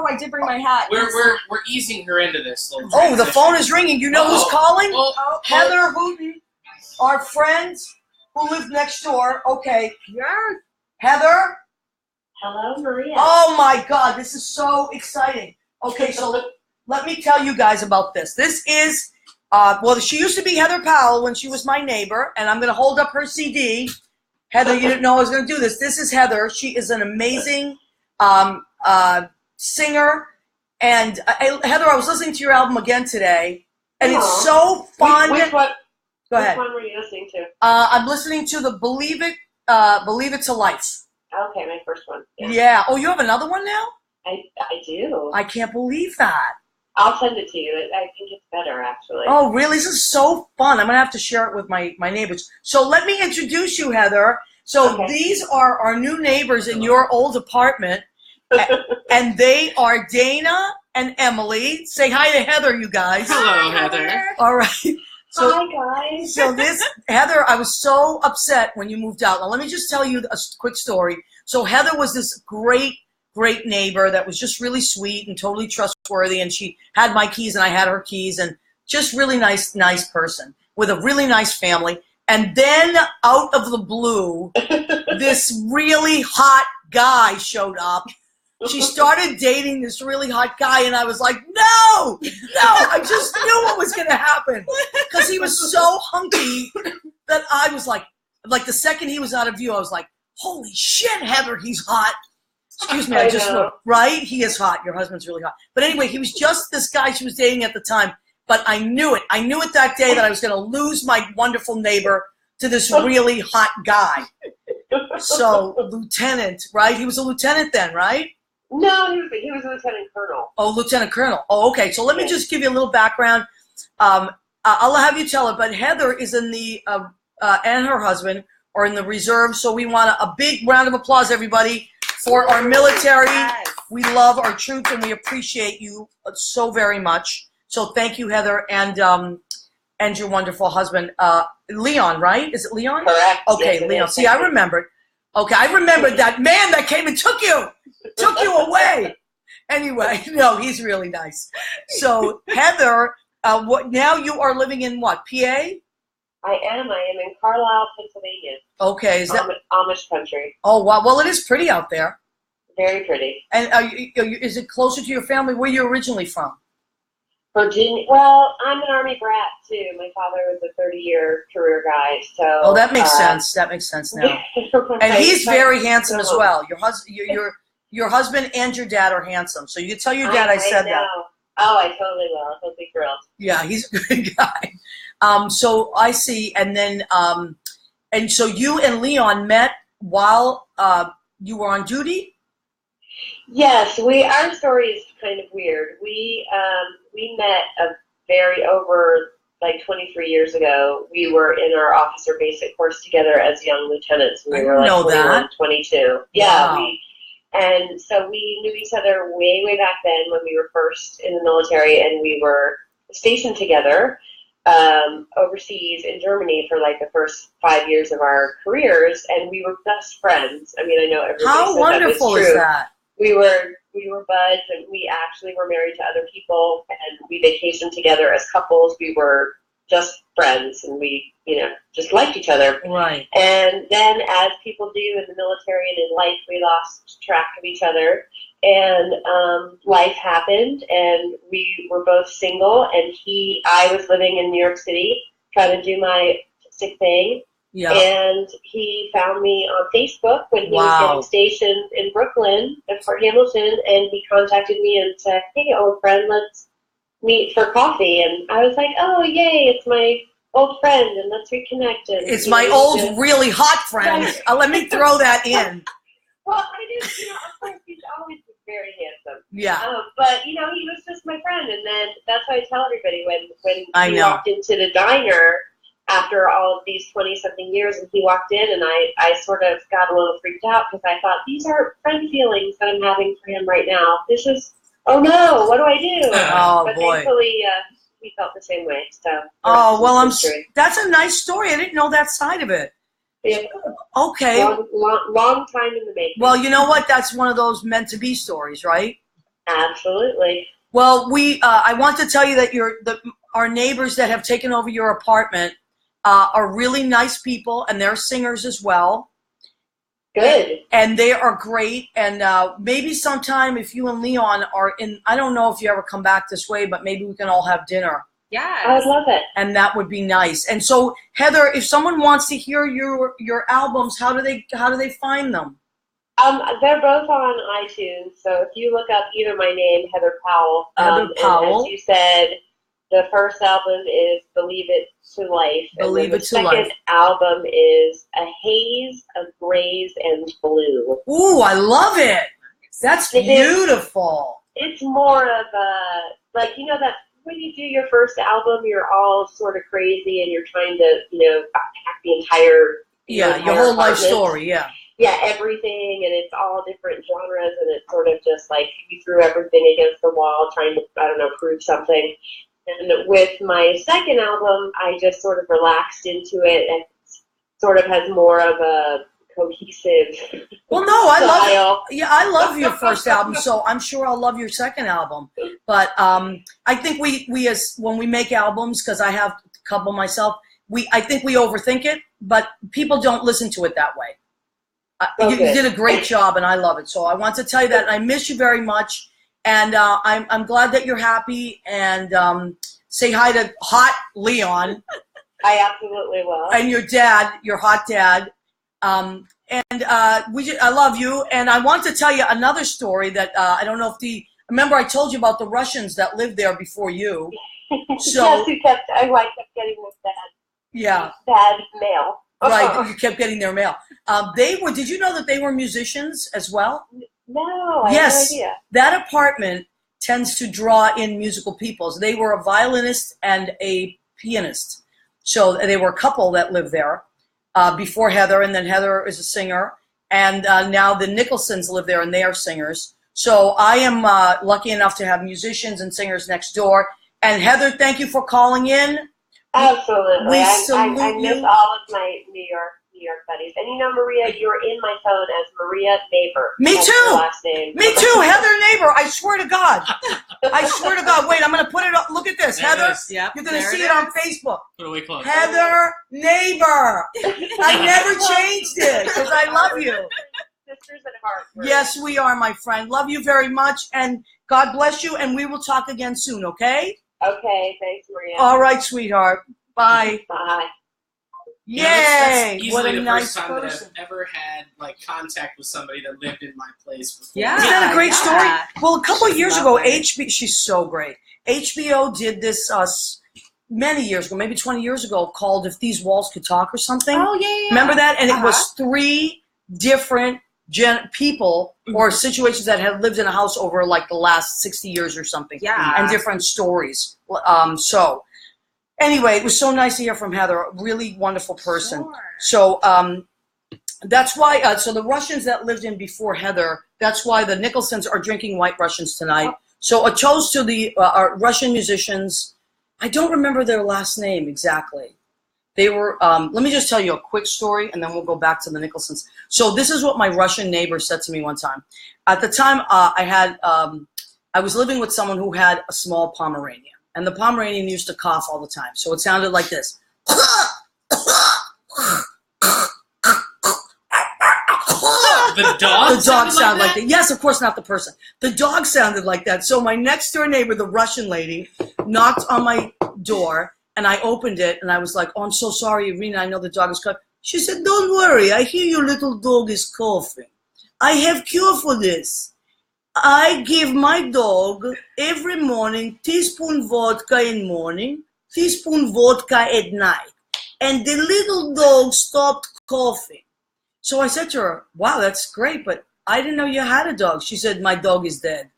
Speaker 2: I did bring my hat.
Speaker 3: We're easing her into this.
Speaker 1: Oh, the phone is ringing. You know who's calling? Heather Hooten, our friend who lived next door. Okay.
Speaker 2: Yes.
Speaker 1: Heather?
Speaker 4: Hello, Maria.
Speaker 1: Oh, my God. This is so exciting. Okay, so let me tell you guys about this. This is, she used to be Heather Powell when she was my neighbor, and I'm going to hold up her CD. Heather, you didn't know I was going to do this. This is Heather. She is an amazing singer. And, Heather, I was listening to your album again today, and it's so fun.
Speaker 4: Which one?
Speaker 1: Go ahead.
Speaker 4: Which one were you listening to?
Speaker 1: I'm listening to the Believe It to Life.
Speaker 4: Okay, my first one.
Speaker 1: Yeah. Oh, you have another one now?
Speaker 4: I do.
Speaker 1: I can't believe that.
Speaker 4: I'll send it to you. I think it's better, actually.
Speaker 1: Oh, really? This is so fun. I'm going to have to share it with my neighbors. So let me introduce you, Heather. So These are our new neighbors in your old apartment, and they are Dana and Emily. Say hi to Heather, you guys.
Speaker 3: Hello, Heather.
Speaker 1: All right. So,
Speaker 4: hi, guys.
Speaker 1: So Heather, I was so upset when you moved out. Now, let me just tell you a quick story. So Heather was this great neighbor that was just really sweet and totally trustworthy, and she had my keys and I had her keys, and just really nice person with a really nice family. And then out of the blue, this really hot guy showed up. She started dating this really hot guy, and I was like, no, I just knew what was going to happen. Because he was so hunky that I was like the second he was out of view, I was like, holy shit, Heather, he's hot. Excuse me, I just looked. Right? He is hot. Your husband's really hot. But anyway, he was just this guy she was dating at the time. But I knew it. I knew it that day that I was going to lose my wonderful neighbor to this really hot guy. So, lieutenant, right? He was a lieutenant then, right?
Speaker 4: No, he was a lieutenant colonel.
Speaker 1: Oh, lieutenant colonel. Oh, okay. So let me just give you a little background. I'll have you tell it, but Heather is in the, and her husband are in the reserve. So we want a big round of applause, everybody, for our military.
Speaker 2: Yes.
Speaker 1: We love our troops and we appreciate you so very much. So thank you, Heather, and your wonderful husband, Leon, right? Is it Leon?
Speaker 4: Correct.
Speaker 1: Okay,
Speaker 4: yes,
Speaker 1: Leon. See, I remembered. Okay, I remembered that man that came and took you away. Anyway, no, he's really nice. So, Heather, now you are living in what, PA?
Speaker 4: I am in Carlisle, Pennsylvania.
Speaker 1: Okay, is that
Speaker 4: Amish country?
Speaker 1: Oh, wow. Well, it is pretty out there.
Speaker 4: Very pretty.
Speaker 1: And is it closer to your family? Where are you originally from?
Speaker 4: Virginia. Well, I'm an Army brat too. My father was a 30-year career guy, so.
Speaker 1: Oh, that makes sense. That makes sense now. And he's very handsome as well. Your husband and your dad are handsome. So you can tell your dad I said that.
Speaker 4: Oh, I totally will. He'll be thrilled.
Speaker 1: Yeah, he's a good guy. So I see, and then and so you and Leon met while you were on duty?
Speaker 4: Yes, our story is kind of weird. We met over 23 years ago. We were in our officer basic course together as young lieutenants. We were 21, 22. Yeah,
Speaker 1: wow.
Speaker 4: And so we knew each other way, way back then when we were first in the military, and we were stationed together overseas in Germany for the first 5 years of our careers, and we were best friends. I mean, I know everybody
Speaker 1: How
Speaker 4: says
Speaker 1: wonderful
Speaker 4: that is
Speaker 1: is
Speaker 4: true.
Speaker 1: that?
Speaker 4: We were buds, and we actually were married to other people, and we vacationed together as couples. We were just friends, and we, just liked each other.
Speaker 1: Right.
Speaker 4: And then, as people do in the military and in life, we lost track of each other. And life happened, and we were both single. And I was living in New York City, trying to do my artistic thing.
Speaker 1: Yeah.
Speaker 4: And he found me on Facebook when he was getting stationed in Brooklyn at Fort Hamilton, and he contacted me and said, "Hey, old friend, let's meet for coffee." And I was like, "Oh, yay, it's my old friend, and let's reconnect." And,
Speaker 1: it's my old, really hot friend. Let me throw that in.
Speaker 4: Well, I didn't, of course, he's always very handsome.
Speaker 1: Yeah.
Speaker 4: But, he was just my friend. And then that's what I tell everybody when he
Speaker 1: know.
Speaker 4: walked into the diner after all of these 20-something years, and he walked in, and I sort of got a little freaked out because I thought, these are friend feelings that I'm having for him right now. This is, oh no, what do I do? But
Speaker 1: boy.
Speaker 4: Thankfully, he felt the same way. So.
Speaker 1: That's a nice story. I didn't know that side of it.
Speaker 4: Yeah.
Speaker 1: Okay.
Speaker 4: Long time in the making.
Speaker 1: Well, you know what? That's one of those meant to be stories, right?
Speaker 4: Absolutely.
Speaker 1: Well, I want to tell you that our neighbors that have taken over your apartment are really nice people, and they're singers as well.
Speaker 4: Good.
Speaker 1: And they are great. And maybe sometime if you and Leon are in, I don't know if you ever come back this way, but maybe we can all have dinner.
Speaker 2: Yeah,
Speaker 4: I would love it.
Speaker 1: And that would be nice. And so, Heather, if someone wants to hear your albums, how do they find them?
Speaker 4: They're both on iTunes. So if you look up either my name, Heather Powell,
Speaker 1: Heather Powell.
Speaker 4: And as you said, the first album is Believe It to Life.
Speaker 1: Believe It to Life.
Speaker 4: The second album is A Haze of Grays and Blue.
Speaker 1: Ooh, I love it. That's beautiful.
Speaker 4: It's more of that when you do your first album, you're all sort of crazy and you're trying to, pack the entire
Speaker 1: your whole life story,
Speaker 4: Yeah, everything, and it's all different genres, and it's sort of just like you threw everything against the wall trying to, prove something. And with my second album, I just sort of relaxed into it, and sort of has more of a cohesive
Speaker 1: Well, no, I
Speaker 4: style.
Speaker 1: I love your first album, so I'm sure I'll love your second album. But I think we as when we make albums, because I have a couple myself, I think we overthink it, but people don't listen to it that way. You did a great job, and I love it. So I want to tell you that I miss you very much, and I'm glad that you're happy. And say hi to hot Leon.
Speaker 4: I absolutely will.
Speaker 1: And your dad, your hot dad. I love you. And I want to tell you another story that I don't know if remember I told you about the Russians that lived there before you. So
Speaker 4: yes, I kept getting this bad mail.
Speaker 1: Right, you kept getting their mail. Did you know that they were musicians as well?
Speaker 4: No, I
Speaker 1: had
Speaker 4: no idea.
Speaker 1: That apartment tends to draw in musical people. So they were a violinist and a pianist. So they were a couple that lived there before Heather, and then Heather is a singer. And now the Nicholsons live there, and they are singers. So I am lucky enough to have musicians and singers next door. And Heather, thank you for calling in.
Speaker 4: Absolutely.
Speaker 1: I
Speaker 4: miss all of my New York buddies. And Maria, you're in my phone as Maria Neighbor.
Speaker 1: Me
Speaker 4: That's
Speaker 1: too.
Speaker 4: your last name.
Speaker 1: Me too. Heather Neighbor. I swear to God. I swear to God. Wait, I'm going to put it up. Look at this.
Speaker 3: There
Speaker 1: Heather,
Speaker 3: yep,
Speaker 1: you're going to see it on Facebook.
Speaker 3: Put away close.
Speaker 1: Heather Neighbor. I never changed it because I love you.
Speaker 4: Sisters at heart.
Speaker 1: Yes, we are, my friend. Love you very much. And God bless you. And we will talk again soon, okay?
Speaker 4: Okay. Thanks, Maria.
Speaker 1: All right, sweetheart. Bye.
Speaker 4: Bye.
Speaker 1: Yay!
Speaker 3: That's
Speaker 1: What
Speaker 3: easily
Speaker 1: a
Speaker 3: the
Speaker 1: nice
Speaker 3: first time
Speaker 1: person.
Speaker 3: that I've ever had contact with somebody that lived in my place before.
Speaker 2: Yeah.
Speaker 1: Isn't that a great story? Well, a couple of years ago,
Speaker 2: lovely.
Speaker 1: she's so great. HBO did this many years ago, maybe 20 years ago, called "If These Walls Could Talk" or something.
Speaker 2: Oh yeah.
Speaker 1: Remember that? And it was 3 different people or situations that had lived in a house over the last 60 years or something.
Speaker 2: Yeah.
Speaker 1: And different stories. So anyway, it was so nice to hear from Heather. A really wonderful person.
Speaker 2: Sure.
Speaker 1: So that's why. So the Russians that lived in before Heather. That's why the Nicholsons are drinking White Russians tonight. So a toast to the Russian musicians. I don't remember their last name exactly. They were, let me just tell you a quick story, and then we'll go back to the Nicholsons. So this is what my Russian neighbor said to me one time. At the time, I was living with someone who had a small Pomeranian. and the Pomeranian used to cough all the time. So it sounded like this.
Speaker 3: The dog
Speaker 1: sounded like that? Yes, of course, not the person. The dog sounded like that. So my next door neighbor, the Russian lady, knocked on my door, and I opened it, and I was like, oh, I'm so sorry, Irina, I know the dog is coughing. She said, don't worry, I hear your little dog is coughing. I have cure for this. I give my dog every morning teaspoon vodka in morning, teaspoon vodka at night. And the little dog stopped coughing. So I said to her, wow, that's great, but I didn't know you had a dog. She said, my dog is dead.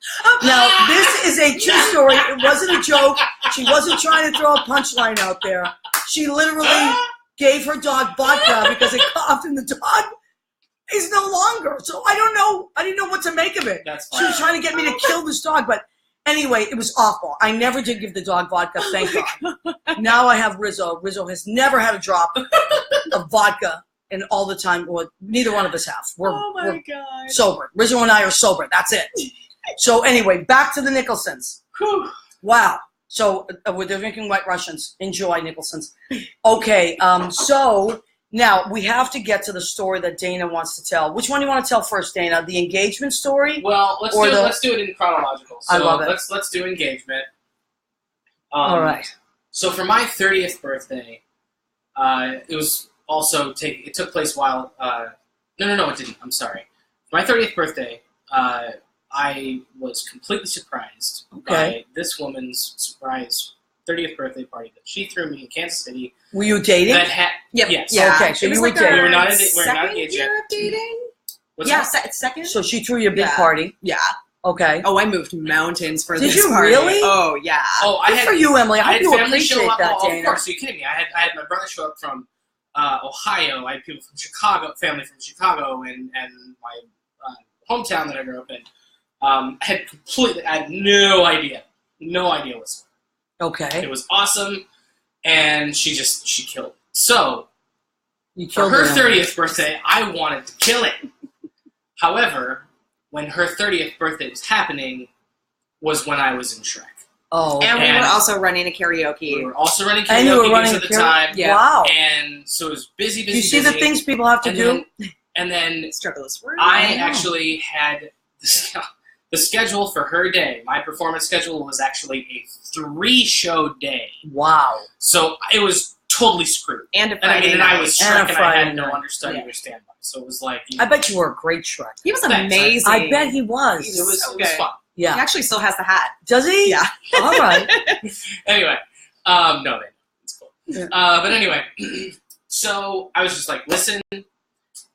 Speaker 1: Now, this is a true story. It wasn't a joke. She wasn't trying to throw a punchline out there. She literally gave her dog vodka because it coughed, and the dog is no longer. So I don't know. I didn't know what to make of it. She was trying to get me to kill this dog, but anyway, it was awful. I never did give the dog vodka, thank God. Now I have Rizzo. Rizzo has never had a drop of vodka. And all the time, well, neither one of us have. We're sober. Rizzo and I are sober. That's it. So anyway, back to the Nicholsons. Wow. So they're drinking White Russians. Enjoy, Nicholsons. Okay. So now we have to get to the story that Dana wants to tell. Which one do you want to tell first, Dana? The engagement story?
Speaker 3: Well, let's do it in chronological. So
Speaker 1: I love it.
Speaker 3: Let's do engagement.
Speaker 1: All right.
Speaker 3: So for my 30th birthday, it was. It took place while, no, it didn't. I'm sorry. For my 30th birthday, I was completely surprised by this woman's surprise 30th birthday party that she threw me in Kansas City.
Speaker 1: Were you dating?
Speaker 3: Yep.
Speaker 2: Yes.
Speaker 1: Yeah. Okay, so you were dating.
Speaker 3: We were not engaged yet.
Speaker 2: Dating? It's second.
Speaker 1: So she threw you a big party?
Speaker 2: Yeah.
Speaker 1: Okay.
Speaker 2: Oh, I moved mountains for
Speaker 1: this
Speaker 2: party.
Speaker 1: Did you really?
Speaker 2: Oh, yeah.
Speaker 3: Oh,
Speaker 1: Good for you, Emily. I hope you appreciate that, Dana.
Speaker 3: Of course. Are you kidding me? I had my brother show up from Ohio. I had people from Chicago, family from Chicago, and my hometown that I grew up in. I had no idea whatsoever.
Speaker 1: Okay.
Speaker 3: It was awesome, and she killed it. So, for her 30th birthday, I wanted to kill it. However, when her 30th birthday was happening, was when I was in Shrek.
Speaker 1: Oh,
Speaker 2: and we were also running a karaoke.
Speaker 3: We were also running karaoke at the time.
Speaker 2: Yeah.
Speaker 1: Wow.
Speaker 3: And so it was busy.
Speaker 1: You see the things people have to do?
Speaker 3: And then
Speaker 2: struggle is real.
Speaker 3: I actually had the schedule for her day. My performance schedule was actually a 3-show day.
Speaker 1: Wow.
Speaker 3: So it was totally screwed.
Speaker 2: And
Speaker 3: I was Shrek, and I had no understudy or standby. So it was like...
Speaker 1: I bet you were a great Shrek.
Speaker 2: He was amazing.
Speaker 1: I bet he was.
Speaker 3: It was fun.
Speaker 1: Yeah.
Speaker 2: He actually still has the hat.
Speaker 1: Does he?
Speaker 2: Yeah.
Speaker 1: All right.
Speaker 3: Anyway. No, it's cool.
Speaker 1: Yeah.
Speaker 3: But anyway. So I was just like, listen,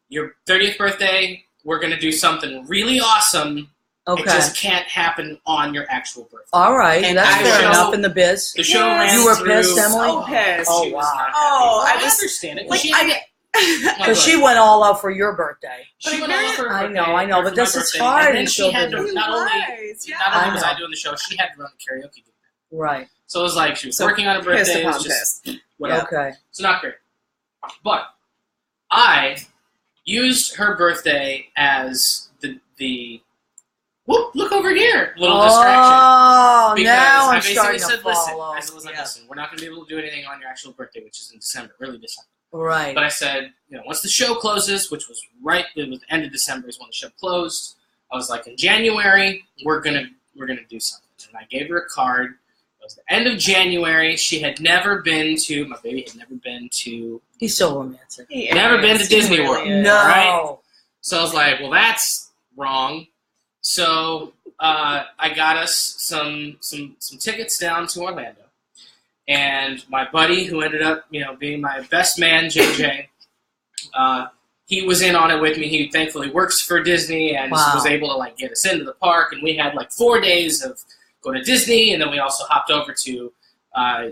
Speaker 3: your 30th birthday, we're going to do something really awesome.
Speaker 1: Okay.
Speaker 3: It just can't happen on your actual birthday.
Speaker 1: All right.
Speaker 2: And
Speaker 1: that's fair enough in the biz.
Speaker 3: The show ran
Speaker 1: You were
Speaker 3: through,
Speaker 1: pissed, Emily?
Speaker 2: So pissed.
Speaker 1: Oh, wow.
Speaker 3: I understand it.
Speaker 1: Because she went all out for your birthday.
Speaker 3: She went all out for her birthday.
Speaker 1: I know, but this is hard.
Speaker 3: And then she had to, not only was I doing the show, she had to run the karaoke.
Speaker 1: Right.
Speaker 3: So it was like she was working on her birthday. It was just whatever.
Speaker 1: Okay.
Speaker 3: So not great. But I used her birthday as the whoop, look over here, little distraction.
Speaker 1: Oh,
Speaker 3: because
Speaker 1: now I'm
Speaker 3: I basically
Speaker 1: starting
Speaker 3: said,
Speaker 1: to follow.
Speaker 3: I said, listen, we're not going to be able to do anything on your actual birthday, which is in December, early December.
Speaker 1: Right.
Speaker 3: But I said, once the show closes, which was it was the end of December is when the show closed. I was like, in January, we're gonna do something. And I gave her a card. It was the end of January. She had never been to, my baby had never been to.
Speaker 1: He's so romantic.
Speaker 3: Never been to Disney World.
Speaker 1: No.
Speaker 3: Right? So I was like, well, that's wrong. So I got us some tickets down to Orlando. And my buddy, who ended up, being my best man, JJ, he was in on it with me. He thankfully works for Disney and was able to get us into the park. And we had 4 days of going to Disney, and then we also hopped over to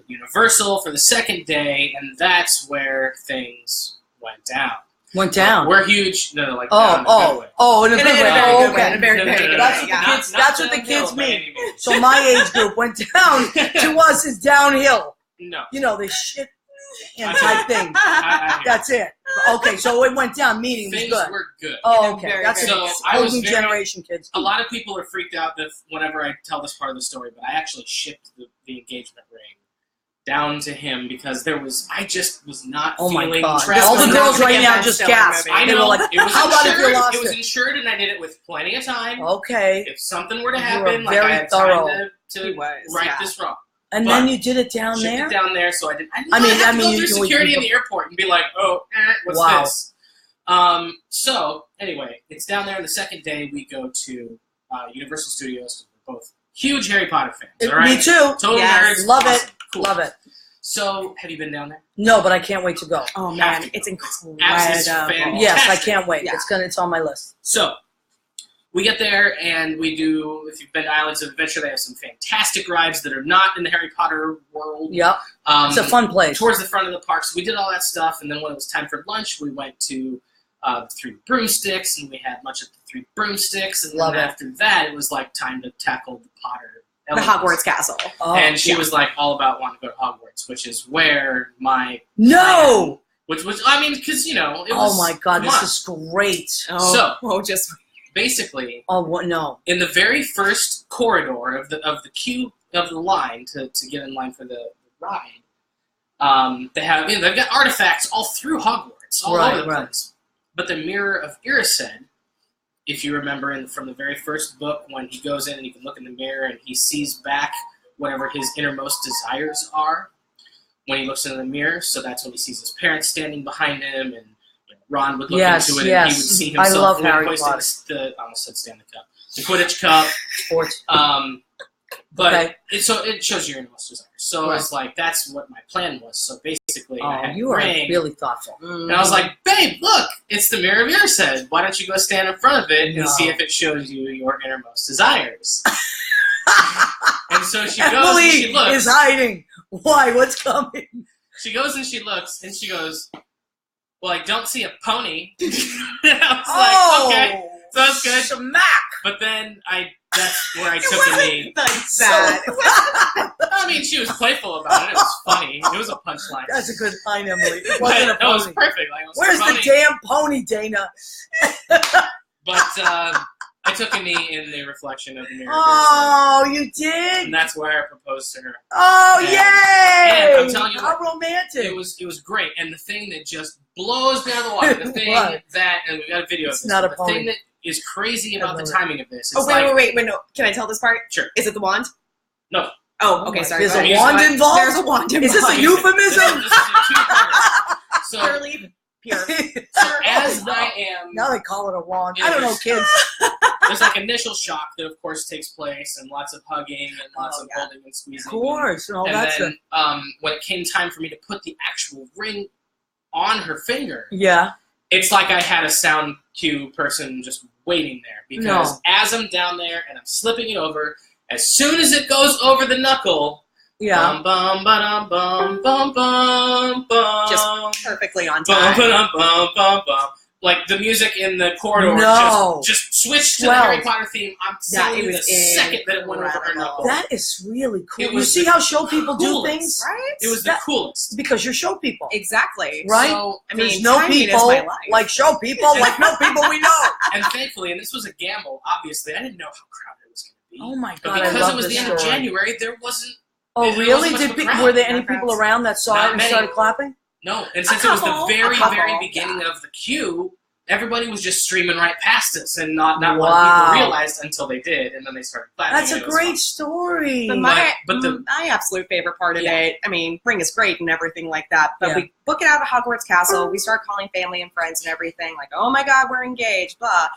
Speaker 3: Universal for the second day, and that's where things went down.
Speaker 1: Went down.
Speaker 3: We're huge. No,
Speaker 1: in a good way.
Speaker 2: In a very good way.
Speaker 1: That's what the kids mean. So my age group went down. To us is downhill.
Speaker 3: No.
Speaker 1: They shit and type thing. That's it. Okay, so it went down. Meeting was
Speaker 3: Things
Speaker 1: good.
Speaker 3: were good.
Speaker 1: Oh, okay. That's a whole new generation, kids.
Speaker 3: A lot of people are freaked out that whenever I tell this part of the story, but I actually shipped the engagement ring down to him because I just was not feeling trapped.
Speaker 1: All the girls right now just gasped.
Speaker 3: I know.
Speaker 1: They were like, how about if you lost it?
Speaker 3: It was insured and I did it with plenty of time.
Speaker 1: Okay.
Speaker 3: If something were to happen,
Speaker 1: like I had time
Speaker 3: to right this wrong.
Speaker 1: And then you did it down there?
Speaker 3: It down there, so I didn't. I mean, go through security in the airport and be like, what's this? So anyway, it's down there. And the second day, we go to Universal Studios. We're both huge Harry Potter fans. All right?
Speaker 1: Me too.
Speaker 3: Total nerds.
Speaker 1: Love
Speaker 3: awesome.
Speaker 1: it.
Speaker 3: Cool.
Speaker 1: Love it.
Speaker 3: So, have you been down there?
Speaker 1: No, but I can't wait to go.
Speaker 2: Oh man, it's incredible.
Speaker 1: Yes, I can't wait. Yeah. It's on my list.
Speaker 3: So, we get there and we do. If you've been to Islands of Adventure, they have some fantastic rides that are not in the Harry Potter world.
Speaker 1: Yep, it's a fun place.
Speaker 3: Towards the front of the park, so we did all that stuff, and then when it was time for lunch, we went to the Three Broomsticks, and we had lunch at the Three Broomsticks, and then after that, it was like time to tackle the Potter.
Speaker 2: The Hogwarts Castle.
Speaker 3: Oh, and she was like all about wanting to go to Hogwarts, which is where my
Speaker 1: plan,
Speaker 3: which was, I mean, because, it was...
Speaker 1: Oh my God, this is great.
Speaker 3: Just basically...
Speaker 1: Oh, what? No.
Speaker 3: In the very first corridor of the queue of the line to get in line for the ride, they've got artifacts all through Hogwarts, all over the place. But the Mirror of Erised, if you remember from the very first book, when he goes in and he can look in the mirror and he sees back whatever his innermost desires are when he looks into the mirror. So that's when he sees his parents standing behind him, and Ron would look into it and he would see himself. I love Harry Potter. I almost said Stanley Cup. The Quidditch Cup.
Speaker 1: Sports.
Speaker 3: But it shows your innermost desires. So it's like, that's what my plan was. So basically, I had
Speaker 1: you are really thoughtful.
Speaker 3: And I was like, babe, look, it's the Mirror of Erised. Why don't you go stand in front of it and see if it shows you your innermost desires? And so she goes and she looks.
Speaker 1: Is hiding. Why? What's coming?
Speaker 3: She goes and she looks and she goes, well, I don't see a pony. And I was like, okay, so that's good.
Speaker 1: Smack.
Speaker 3: But then that's where I took a knee. I mean, she was playful about it. It was funny. It was a punchline.
Speaker 1: That's a good line, Emily. It wasn't a pony.
Speaker 3: That was perfect.
Speaker 1: Where's the damn pony, Dana?
Speaker 3: But I took a knee in the reflection of the mirror.
Speaker 1: Oh, you did?
Speaker 3: And that's where I proposed to her.
Speaker 1: Oh, yay!
Speaker 3: And I'm telling you,
Speaker 1: how romantic!
Speaker 3: It was great. And the thing that just blows me out of the water, the thing that, and we got a video of this.
Speaker 1: Not a
Speaker 3: the
Speaker 1: pony.
Speaker 3: thing that is crazy about the timing of this.
Speaker 2: Wait, no. Can I tell this part?
Speaker 3: Sure.
Speaker 2: Is it the wand?
Speaker 3: No.
Speaker 2: Oh, okay, sorry.
Speaker 1: There's a wand involved?
Speaker 2: There's a wand involved.
Speaker 1: Is this a euphemism?
Speaker 3: This is a two-parter. So,
Speaker 2: purely pure.
Speaker 3: So as I am...
Speaker 1: Now they call it a wand. I don't know, kids.
Speaker 3: There's like initial shock that, of course, takes place, and lots of hugging and lots of holding and squeezing.
Speaker 1: Of course.
Speaker 3: And then when it came time for me to put the actual ring on her finger, it's like I had a sound cue person just waiting there. Because as I'm down there and I'm slipping it over, as soon as it goes over the knuckle, bum, bum, ba-dum, bum, bum, bum, bum,
Speaker 2: just perfectly on time.
Speaker 3: Bum, ba-dum, bum, bum, bum. Like the music in the corridor just switched to the Harry Potter theme. I'm telling you, the second that it went over her knuckle.
Speaker 1: That is really cool. You see how show people do things?
Speaker 2: Right?
Speaker 3: It was the coolest.
Speaker 1: Because you're show people.
Speaker 2: Exactly.
Speaker 1: Right?
Speaker 3: So,
Speaker 2: I mean,
Speaker 1: there's no people like show people, like no people we know.
Speaker 3: And thankfully, and this was a gamble, obviously, I didn't know how crowded it was going to be.
Speaker 1: Oh my God,
Speaker 3: but because it was the end of January, there wasn't...
Speaker 1: Oh, really? Were there any people around that saw it and started clapping?
Speaker 3: No, and since it was the very, very beginning of the queue, everybody was just streaming right past us, and not a lot of people realized until they did, and then they started clapping.
Speaker 1: That's a great story.
Speaker 2: But my absolute favorite part of it, I mean, Ring is great and everything like that, but we book it out of Hogwarts Castle, we start calling family and friends and everything, like, oh my God, we're engaged, blah.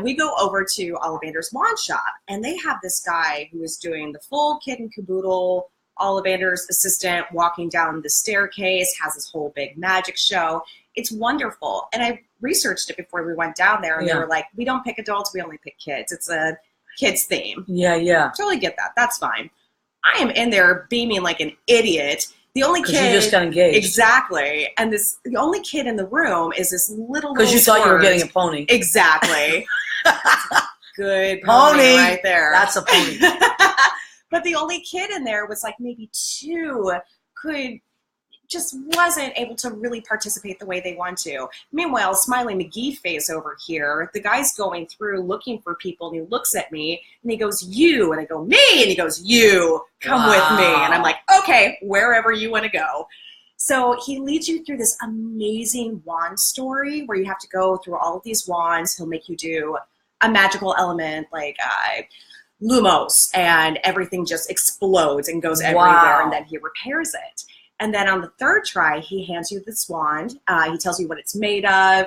Speaker 2: We go over to Ollivander's wand shop, and they have this guy who is doing the full kit and caboodle, Ollivander's assistant walking down the staircase, has this whole big magic show. It's wonderful. And I researched it before we went down there, and they were like, we don't pick adults, we only pick kids. It's a kids theme.
Speaker 1: Yeah.
Speaker 2: Totally get that. That's fine. I am in there beaming like an idiot. The only kid...
Speaker 1: you just got engaged.
Speaker 2: Exactly. And the only kid in the room is this little
Speaker 1: Because you thought you were getting a pony.
Speaker 2: Exactly. Good pony right there.
Speaker 1: That's a pony.
Speaker 2: But the only kid in there was like maybe 2, could just wasn't able to really participate the way they want to. Meanwhile, Smiley McGee face over here, the guy's going through looking for people, and he looks at me, and he goes, you, and I go, me, and he goes, you, come with me. And I'm like, okay, wherever you want to go. So he leads you through this amazing wand story where you have to go through all of these wands. He'll make you do a magical element like Lumos, and everything just explodes and goes everywhere, and then he repairs it. And then on the third try, he hands you this wand. He tells you what it's made of,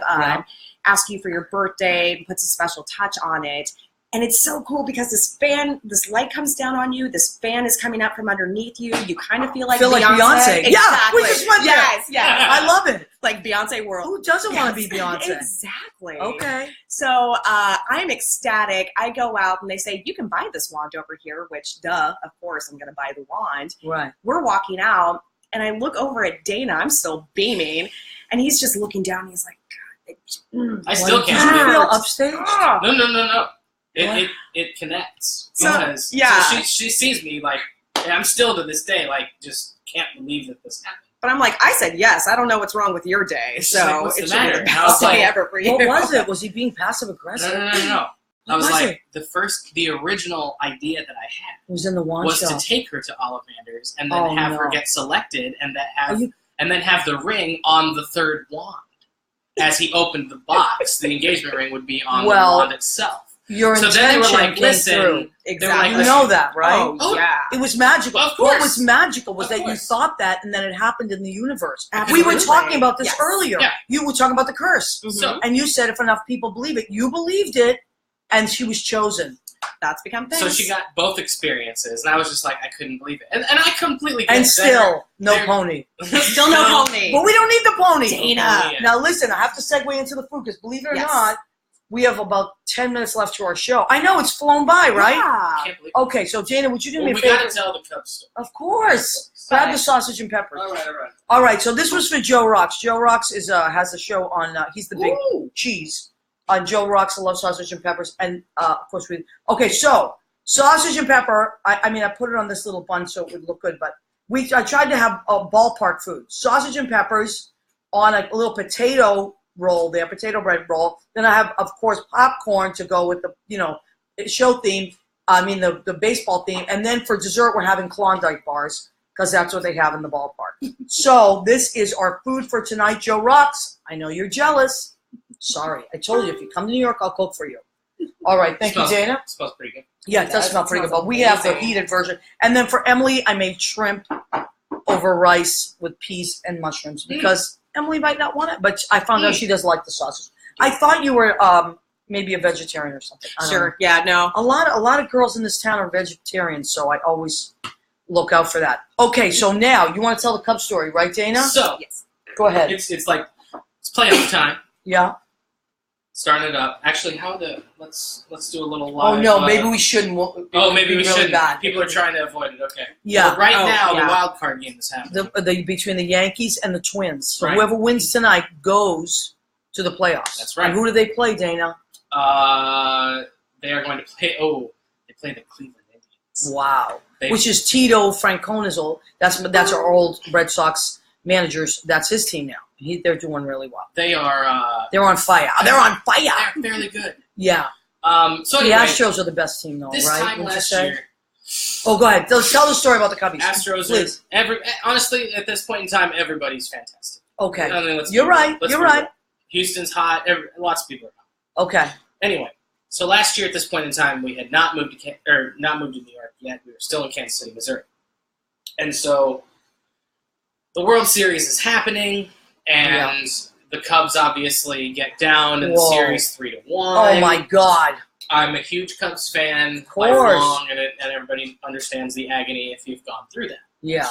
Speaker 2: asks you for your birthday, puts a special touch on it. And it's so cool because this light comes down on you. This fan is coming up from underneath you. You kind of feel like Beyonce.
Speaker 1: Exactly. Yeah, we just went there.
Speaker 2: Yes.
Speaker 1: I love it.
Speaker 2: Like Beyonce world.
Speaker 1: Who doesn't want to be Beyonce?
Speaker 2: Exactly.
Speaker 1: Okay.
Speaker 2: So I'm ecstatic. I go out and they say, you can buy this wand over here, which, duh, of course I'm going to buy the wand.
Speaker 1: Right.
Speaker 2: We're walking out, and I look over at Dana. I'm still beaming. And he's just looking down. And he's like, God.
Speaker 3: I still can't.
Speaker 1: Did you feel upstage?
Speaker 3: No. It connects. Because so she sees me like, and I'm still to this day like, just can't believe that this happened.
Speaker 2: But I'm like, I said yes. I don't know what's wrong with your day.
Speaker 3: It's
Speaker 2: so
Speaker 3: like, what's
Speaker 2: it
Speaker 3: the
Speaker 2: should be
Speaker 3: matter?
Speaker 2: the best day ever for you.
Speaker 1: What was it? Was he being passive aggressive?
Speaker 3: No. I was
Speaker 1: was
Speaker 3: like,
Speaker 1: it?
Speaker 3: the original idea that I had
Speaker 1: It was in the wand
Speaker 3: was
Speaker 1: shop.
Speaker 3: to take her to Ollivanders and then have her get selected and then have the ring on the third wand. As he opened the box, the engagement ring would be on the wand itself.
Speaker 1: Your
Speaker 3: so
Speaker 1: intention
Speaker 3: then they were like,
Speaker 1: came
Speaker 3: listen,
Speaker 1: through.
Speaker 2: Exactly.
Speaker 1: You know that, right?
Speaker 2: Oh, yeah.
Speaker 1: It was magical.
Speaker 3: Well, of course.
Speaker 1: What was magical was
Speaker 3: Of
Speaker 1: that
Speaker 3: course.
Speaker 1: you thought that, and then it happened in the universe.
Speaker 2: Absolutely.
Speaker 1: We were talking about this
Speaker 2: Yes.
Speaker 1: earlier.
Speaker 3: Yeah.
Speaker 1: You were talking about the curse.
Speaker 3: So,
Speaker 1: And you said if enough people believe it, you believed it, and she was chosen.
Speaker 2: That's become things.
Speaker 3: so she got both experiences, and I was just like, I couldn't believe it. And I completely get
Speaker 1: And
Speaker 3: that.
Speaker 1: still, no pony.
Speaker 2: Still no pony.
Speaker 1: But we don't need the pony.
Speaker 2: Dana.
Speaker 1: Now listen, I have to segue into the food, because believe it or
Speaker 2: Yes.
Speaker 1: not, we have about 10 minutes left to our show. I know, it's flown by, right?
Speaker 2: Yeah.
Speaker 3: I can't believe it.
Speaker 1: Okay, so Dana, would you do me a
Speaker 3: We
Speaker 1: favor?
Speaker 3: got to tell the Cubs story.
Speaker 1: Of course. Grab the sausage and peppers.
Speaker 3: All right.
Speaker 1: All right, so this was for Joe Rocks. Joe Rocks has a show on, he's the big cheese on Joe Rocks. I love sausage and peppers. And, of course, so sausage and pepper, I mean, I put it on this little bun so it would look good, but I tried to have a ballpark food. Sausage and peppers on a little potato roll there, potato bread roll. Then I have, of course, popcorn to go with the, show theme. I mean, the baseball theme. And then for dessert, we're having Klondike bars because that's what they have in the ballpark. So this is our food for tonight. Joe Rocks, I know you're jealous. Sorry. I told you, if you come to New York, I'll cook for you. All right. Thank you, Dana.
Speaker 3: It smells pretty good.
Speaker 1: Yeah, it does smell pretty good, but we have the heated version. And then for Emily, I made shrimp over rice with peas and mushrooms because Emily might not want it, but I found out she does like the sausage. I thought you were maybe a vegetarian or something. I don't know.
Speaker 2: Yeah, no.
Speaker 1: A lot of girls in this town are vegetarians, so I always look out for that. Okay, so now you want to tell the Cub story, right, Dana?
Speaker 3: So,
Speaker 2: Yes.
Speaker 1: Go ahead.
Speaker 3: it's playoff time.
Speaker 1: Yeah.
Speaker 3: Starting it up. Actually, let's do a little live.
Speaker 1: Oh no, maybe we shouldn't.
Speaker 3: Maybe we
Speaker 1: really
Speaker 3: shouldn't.
Speaker 1: bad.
Speaker 3: People are trying to avoid it. Okay.
Speaker 1: Yeah.
Speaker 3: Well, right
Speaker 2: Oh,
Speaker 3: now,
Speaker 2: yeah.
Speaker 3: the wild card game is happening.
Speaker 1: Between the Yankees and the Twins. So
Speaker 3: Right.
Speaker 1: whoever wins tonight goes to the playoffs.
Speaker 3: That's right.
Speaker 1: And who do they play, Dana?
Speaker 3: They are going to play. Oh, they play the Cleveland Indians.
Speaker 1: Wow. Which is Tito Francona's old. That's our old Red Sox managers. That's his team now. They're doing really well.
Speaker 3: They are.
Speaker 1: They're on fire. They're on fire.
Speaker 3: They're fairly good.
Speaker 1: Yeah.
Speaker 3: So
Speaker 1: The
Speaker 3: anyway,
Speaker 1: Astros are the best team, though,
Speaker 3: this
Speaker 1: right?
Speaker 3: time
Speaker 1: Wouldn't you
Speaker 3: last
Speaker 1: say?
Speaker 3: year,
Speaker 1: Oh, go ahead. Tell the story about the Cubbies.
Speaker 3: Astros
Speaker 1: Please.
Speaker 3: are honestly at this point in time, everybody's fantastic.
Speaker 1: Okay.
Speaker 3: I mean,
Speaker 1: You're right. You're right.
Speaker 3: Houston's hot. Lots of people are hot.
Speaker 1: Okay.
Speaker 3: Anyway, so last year at this point in time, we had not moved to New York yet. We were still in Kansas City, Missouri, and so the World Series is happening, and the Cubs obviously get down in the series 3-1.
Speaker 1: Oh my God.
Speaker 3: I'm a huge Cubs fan,
Speaker 1: Of course.
Speaker 3: lifelong, and everybody understands the agony if you've gone through that.
Speaker 1: Yeah.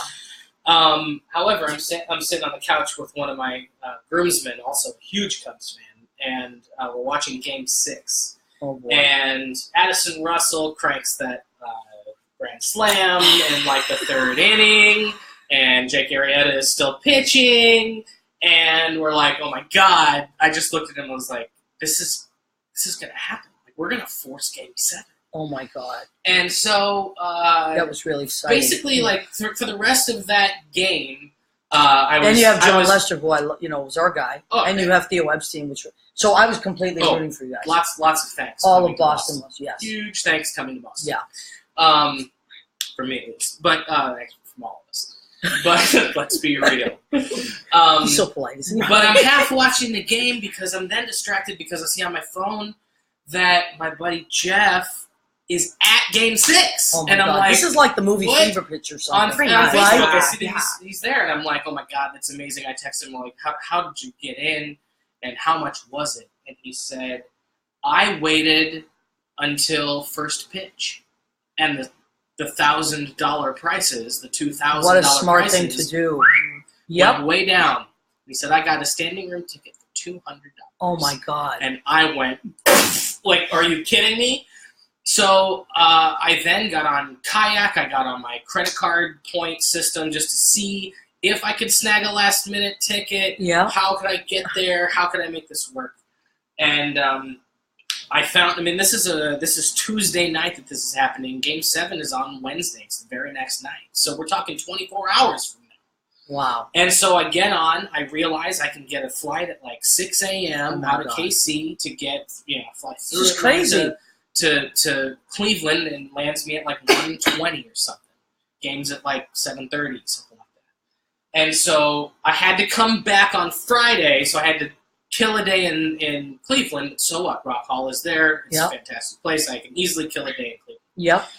Speaker 3: However, I'm sitting on the couch with one of my groomsmen, also a huge Cubs fan, and we're watching Game 6.
Speaker 1: Oh boy.
Speaker 3: And Addison Russell cranks that grand slam in like the third inning, and Jake Arrieta is still pitching, and we're like, oh my God. I just looked at him and was like, this is going to happen. Like, we're going to force Game 7.
Speaker 1: Oh my God.
Speaker 3: And so
Speaker 1: that was really exciting.
Speaker 3: basically, like, for the rest of that game,
Speaker 1: And you have John Lester, who was our guy, and you have Theo Epstein, so I was completely rooting for you guys.
Speaker 3: Lots of thanks.
Speaker 1: All of Boston was, yes.
Speaker 3: Huge thanks coming to Boston.
Speaker 1: Yeah.
Speaker 3: For me at least, but from all of us. But let's be real.
Speaker 1: He's so polite, isn't he?
Speaker 3: But I'm half watching the game because I'm then distracted because I see on my phone that my buddy Jeff is at Game 6.
Speaker 1: Oh my God. Like, this is like the movie Fever Pitch or something.
Speaker 3: On Facebook, I see that he's there, and I'm like, oh my God, that's amazing. I texted him, like, how did you get in, and how much was it? And he said, I waited until first pitch, and the $1,000 prices, the $2,000
Speaker 1: What a smart thing to do.
Speaker 3: Went way down. He said, I got a standing room ticket for $200.
Speaker 1: Oh my God.
Speaker 3: And I went, like, are you kidding me? So I then got on Kayak. I got on my credit card point system just to see if I could snag a last minute ticket.
Speaker 1: Yeah.
Speaker 3: How could I get there? How could I make this work? And I found. I mean, this is Tuesday night that this is happening. Game 7 is on Wednesday. It's the very next night. So we're talking 24 hours from now.
Speaker 1: Wow.
Speaker 3: And so I get on. I realize I can get a flight at like 6 a.m. out of KC to get fly through.
Speaker 1: This is crazy.
Speaker 3: To Cleveland and lands me at like 1:20 or something. Game's at like 7:30, something like that. And so I had to come back on Friday, so I had to kill a day in Cleveland. So what? Rock Hall is there. It's a fantastic place. I can easily kill a day in Cleveland.
Speaker 1: Yep.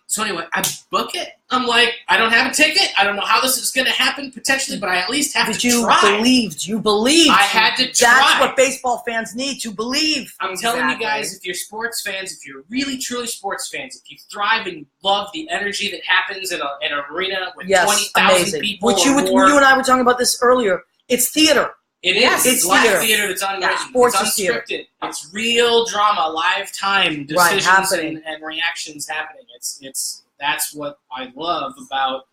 Speaker 3: So anyway, I book it. I'm like, I don't have a ticket. I don't know how this is going to happen potentially, but I at least have to try.
Speaker 1: You believed.
Speaker 3: I had to try.
Speaker 1: That's what baseball fans need, to believe.
Speaker 3: I'm telling you guys, if you're sports fans, if you're really, truly sports fans, if you thrive and you love the energy that happens in an arena with 20,000 people
Speaker 1: you and I were talking about this earlier. It's theater.
Speaker 3: It is. It's live theater that's unwritten.
Speaker 1: Sports
Speaker 3: it's unscripted.
Speaker 1: Theater.
Speaker 3: It's real drama, live time decisions and reactions happening. That's what I love about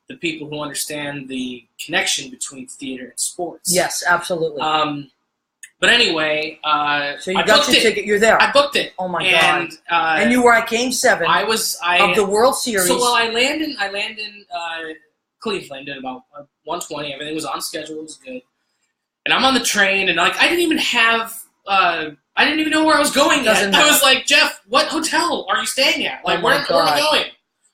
Speaker 3: the people who understand the connection between theater and sports.
Speaker 1: Yes, absolutely.
Speaker 3: But anyway,
Speaker 1: so you got your ticket. You're there.
Speaker 3: I booked it.
Speaker 1: Oh my God! And you were at Game 7. Of the World Series.
Speaker 3: So I land in Cleveland at about 1:20. Everything was on schedule. It was good. And I'm on the train, and like I didn't even know where I was going yet. I was like, Jeff, what hotel are you staying at? Like, where are we going?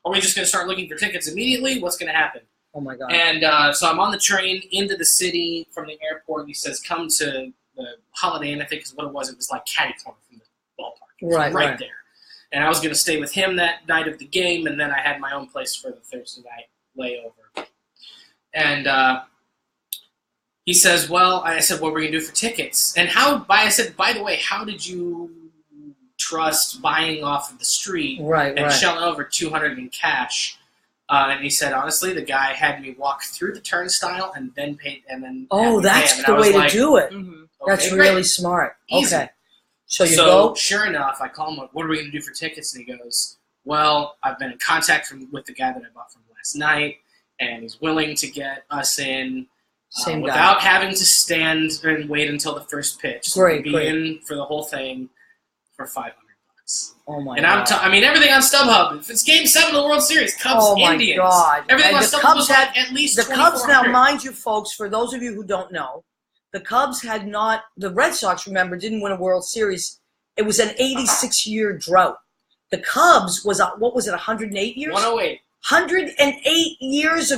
Speaker 3: Are we just going to start looking for tickets immediately? What's going to happen?
Speaker 1: Oh my God!
Speaker 3: And so I'm on the train into the city from the airport. And he says, "Come to the Holiday Inn." I think is what it was. It was like catty corner from the ballpark, right there. And I was going to stay with him that night of the game, and then I had my own place for the Thursday night layover. And he says, I said, what were we going to do for tickets? And I said, by the way, how did you trust buying off of the street and shelling over $200 in cash? And he said, honestly, the guy had me walk through the turnstile and then pay.
Speaker 1: That's the way to do it. Mm-hmm. Okay, that's really smart.
Speaker 3: Easy.
Speaker 1: Okay. So you go?
Speaker 3: Sure enough, I call him, what are we going to do for tickets? And he goes, well, I've been in contact with the guy that I bought from last night, and he's willing to get us in. Without having to stand and wait until the first pitch. So we'll be in for the whole thing for $500.
Speaker 1: Oh my
Speaker 3: God. And everything on StubHub. If it's Game 7 of the World Series, Cubs, Indians. Oh my God. Everything on StubHub was at least $2,400.
Speaker 1: The Cubs, now mind you folks, for those of you who don't know, the Cubs had not, the Red Sox, remember, didn't win a World Series. It was an 86-year drought. The Cubs was, 108 years?
Speaker 3: 108.
Speaker 1: 108 years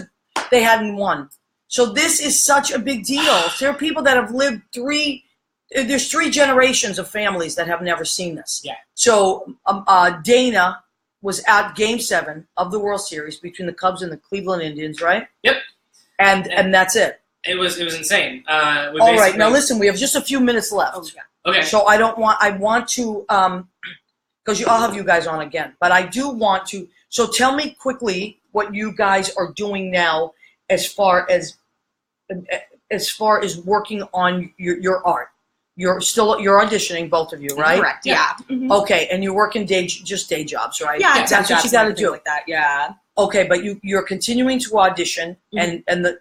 Speaker 1: they hadn't won. So this is such a big deal. There are people that have lived there's 3 generations of families that have never seen this.
Speaker 3: Yeah.
Speaker 1: So Dana was at Game 7 of the World Series between the Cubs and the Cleveland Indians, right?
Speaker 3: Yep.
Speaker 1: And that's it.
Speaker 3: It was insane.
Speaker 1: All right, now listen, we have just a few minutes left.
Speaker 3: Okay.
Speaker 1: So I want to, because I'll have you guys on again, but I do want to, so tell me quickly what you guys are doing now as far as working on your art. You're auditioning, both of you, right?
Speaker 2: Correct. Yeah.
Speaker 1: Mm-hmm. Okay, and you're working day jobs, right?
Speaker 2: Yeah,
Speaker 1: that's what you got to do.
Speaker 2: Like that. Yeah.
Speaker 1: Okay, but you're continuing to audition, and the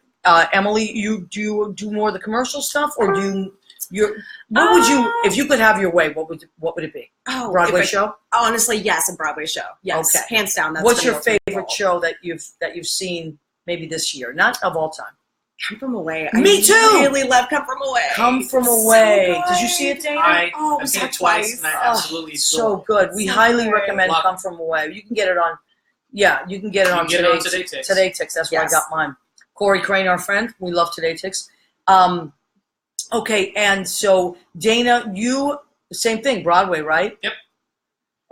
Speaker 1: Emily, you do more of the commercial stuff, or what would you, if you could have your way, what would it be?
Speaker 2: Oh,
Speaker 1: Broadway show?
Speaker 2: Honestly, yes, a Broadway show. Yes,
Speaker 1: okay.
Speaker 2: Hands down. That's
Speaker 1: what's your favorite show that you've seen maybe this year, not of all time?
Speaker 2: Come From Away.
Speaker 1: Me too.
Speaker 2: I really love Come From Away.
Speaker 1: Come From Away. Did you see it, Dana?
Speaker 3: I've seen it twice, and I absolutely
Speaker 1: so good. We highly recommend Come From Away. You can get it on. Yeah, you can get it on Today Ticks. Today Ticks. That's where I got mine. Corey Crane, our friend. We love Today Ticks. Okay, and so Dana, you same thing. Broadway, right?
Speaker 3: Yep.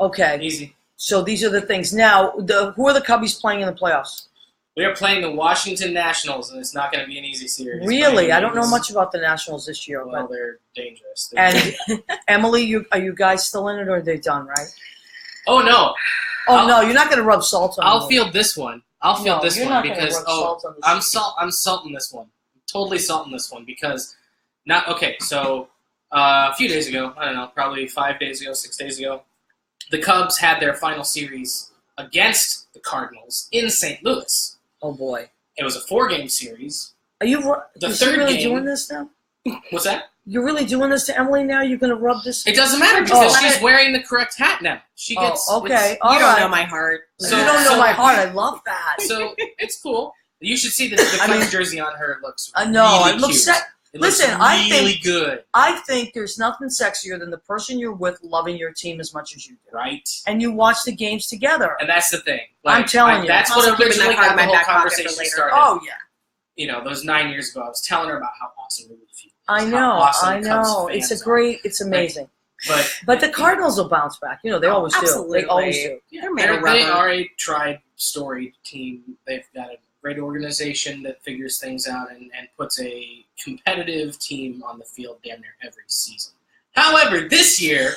Speaker 1: Okay.
Speaker 3: Easy.
Speaker 1: So these are the things. Now, who are the Cubbies playing in the playoffs?
Speaker 3: We are playing the Washington Nationals, and it's not going to be an easy series.
Speaker 1: Really? I don't know much about the Nationals this year.
Speaker 3: Well, they're dangerous.
Speaker 1: And Emily, are you guys still in it, or are they done, right?
Speaker 3: Oh, no.
Speaker 1: No, you're not going to rub salt on it.
Speaker 3: I'll field this one. Because I'm salting this one. I'm totally salting this one because So a few days ago, I don't know, probably 5 days ago, 6 days ago, the Cubs had their final series against the Cardinals in St. Louis.
Speaker 1: Oh boy!
Speaker 3: It was a 4-game series.
Speaker 1: Are you?
Speaker 3: The third really game,
Speaker 1: doing this now?
Speaker 3: What's that?
Speaker 1: You're really doing this to Emily now? You're going to rub this?
Speaker 3: It doesn't matter because she's wearing the correct hat now. She gets.
Speaker 1: Okay.
Speaker 2: You don't know my heart.
Speaker 1: So, you don't know my heart. I love that.
Speaker 3: So it's cool. You should see the Cubs jersey on her. It looks.
Speaker 1: No,
Speaker 3: really
Speaker 1: it looks.
Speaker 3: Listen,
Speaker 1: I think
Speaker 3: good.
Speaker 1: I think there's nothing sexier than the person you're with loving your team as much as you do.
Speaker 3: Right.
Speaker 1: And you watch the games together.
Speaker 3: And that's the thing.
Speaker 1: I'm telling you.
Speaker 3: That's what originally got the whole conversation started.
Speaker 1: Oh, yeah.
Speaker 3: You know, those 9 years ago, I was telling her about how awesome we would feel.
Speaker 1: I know. It's amazing. But the Cardinals will bounce back. You know, they always do. They always do.
Speaker 3: Yeah, they are a tried, storied team. They've got a great organization that figures things out and puts a competitive team on the field damn near every season. However, this year,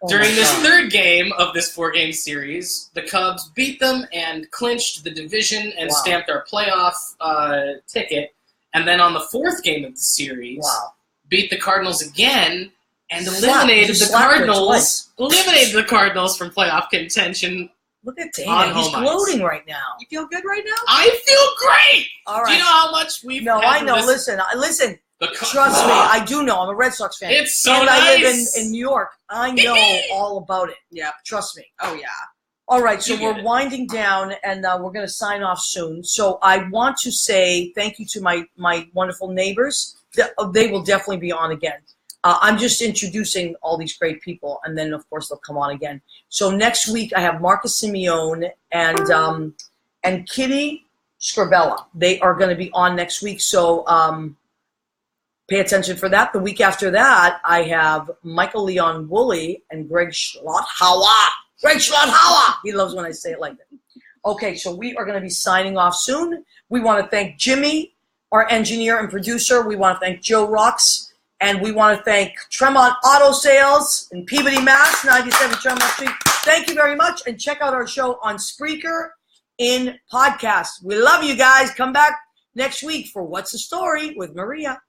Speaker 3: during this third game of this 4-game series, the Cubs beat them and clinched the division and stamped our playoff ticket. And then on the 4th game of the series, beat the Cardinals again and eliminated the Cardinals from playoff contention.
Speaker 1: Look at Dana. He's gloating right now.
Speaker 2: You feel good right now?
Speaker 3: I feel great.
Speaker 1: All right.
Speaker 3: Do you know how much we've
Speaker 1: No, I know. Listen. Trust me. I do know. I'm a Red Sox fan.
Speaker 3: It's so
Speaker 1: nice.
Speaker 3: I
Speaker 1: live in New York. I know all about it.
Speaker 2: Yeah.
Speaker 1: Trust me.
Speaker 2: Oh, yeah.
Speaker 1: All right, so we're winding down, and we're going to sign off soon. So I want to say thank you to my wonderful neighbors. They will definitely be on again. I'm just introducing all these great people, and then, of course, they'll come on again. So next week, I have Marcus Simeone and Kitty Scribella. They are going to be on next week, so pay attention for that. The week after that, I have Michael Leon Woolley and Greg Schlotthauer. Greg Schlotthauer. He loves when I say it like that. Okay, so we are going to be signing off soon. We want to thank Jimmy, our engineer and producer. We want to thank Joe Rocks. And we want to thank Tremont Auto Sales in Peabody, Mass., 97 Tremont Street. Thank you very much. And check out our show on Spreaker in podcast. We love you guys. Come back next week for What's the Story with Maria.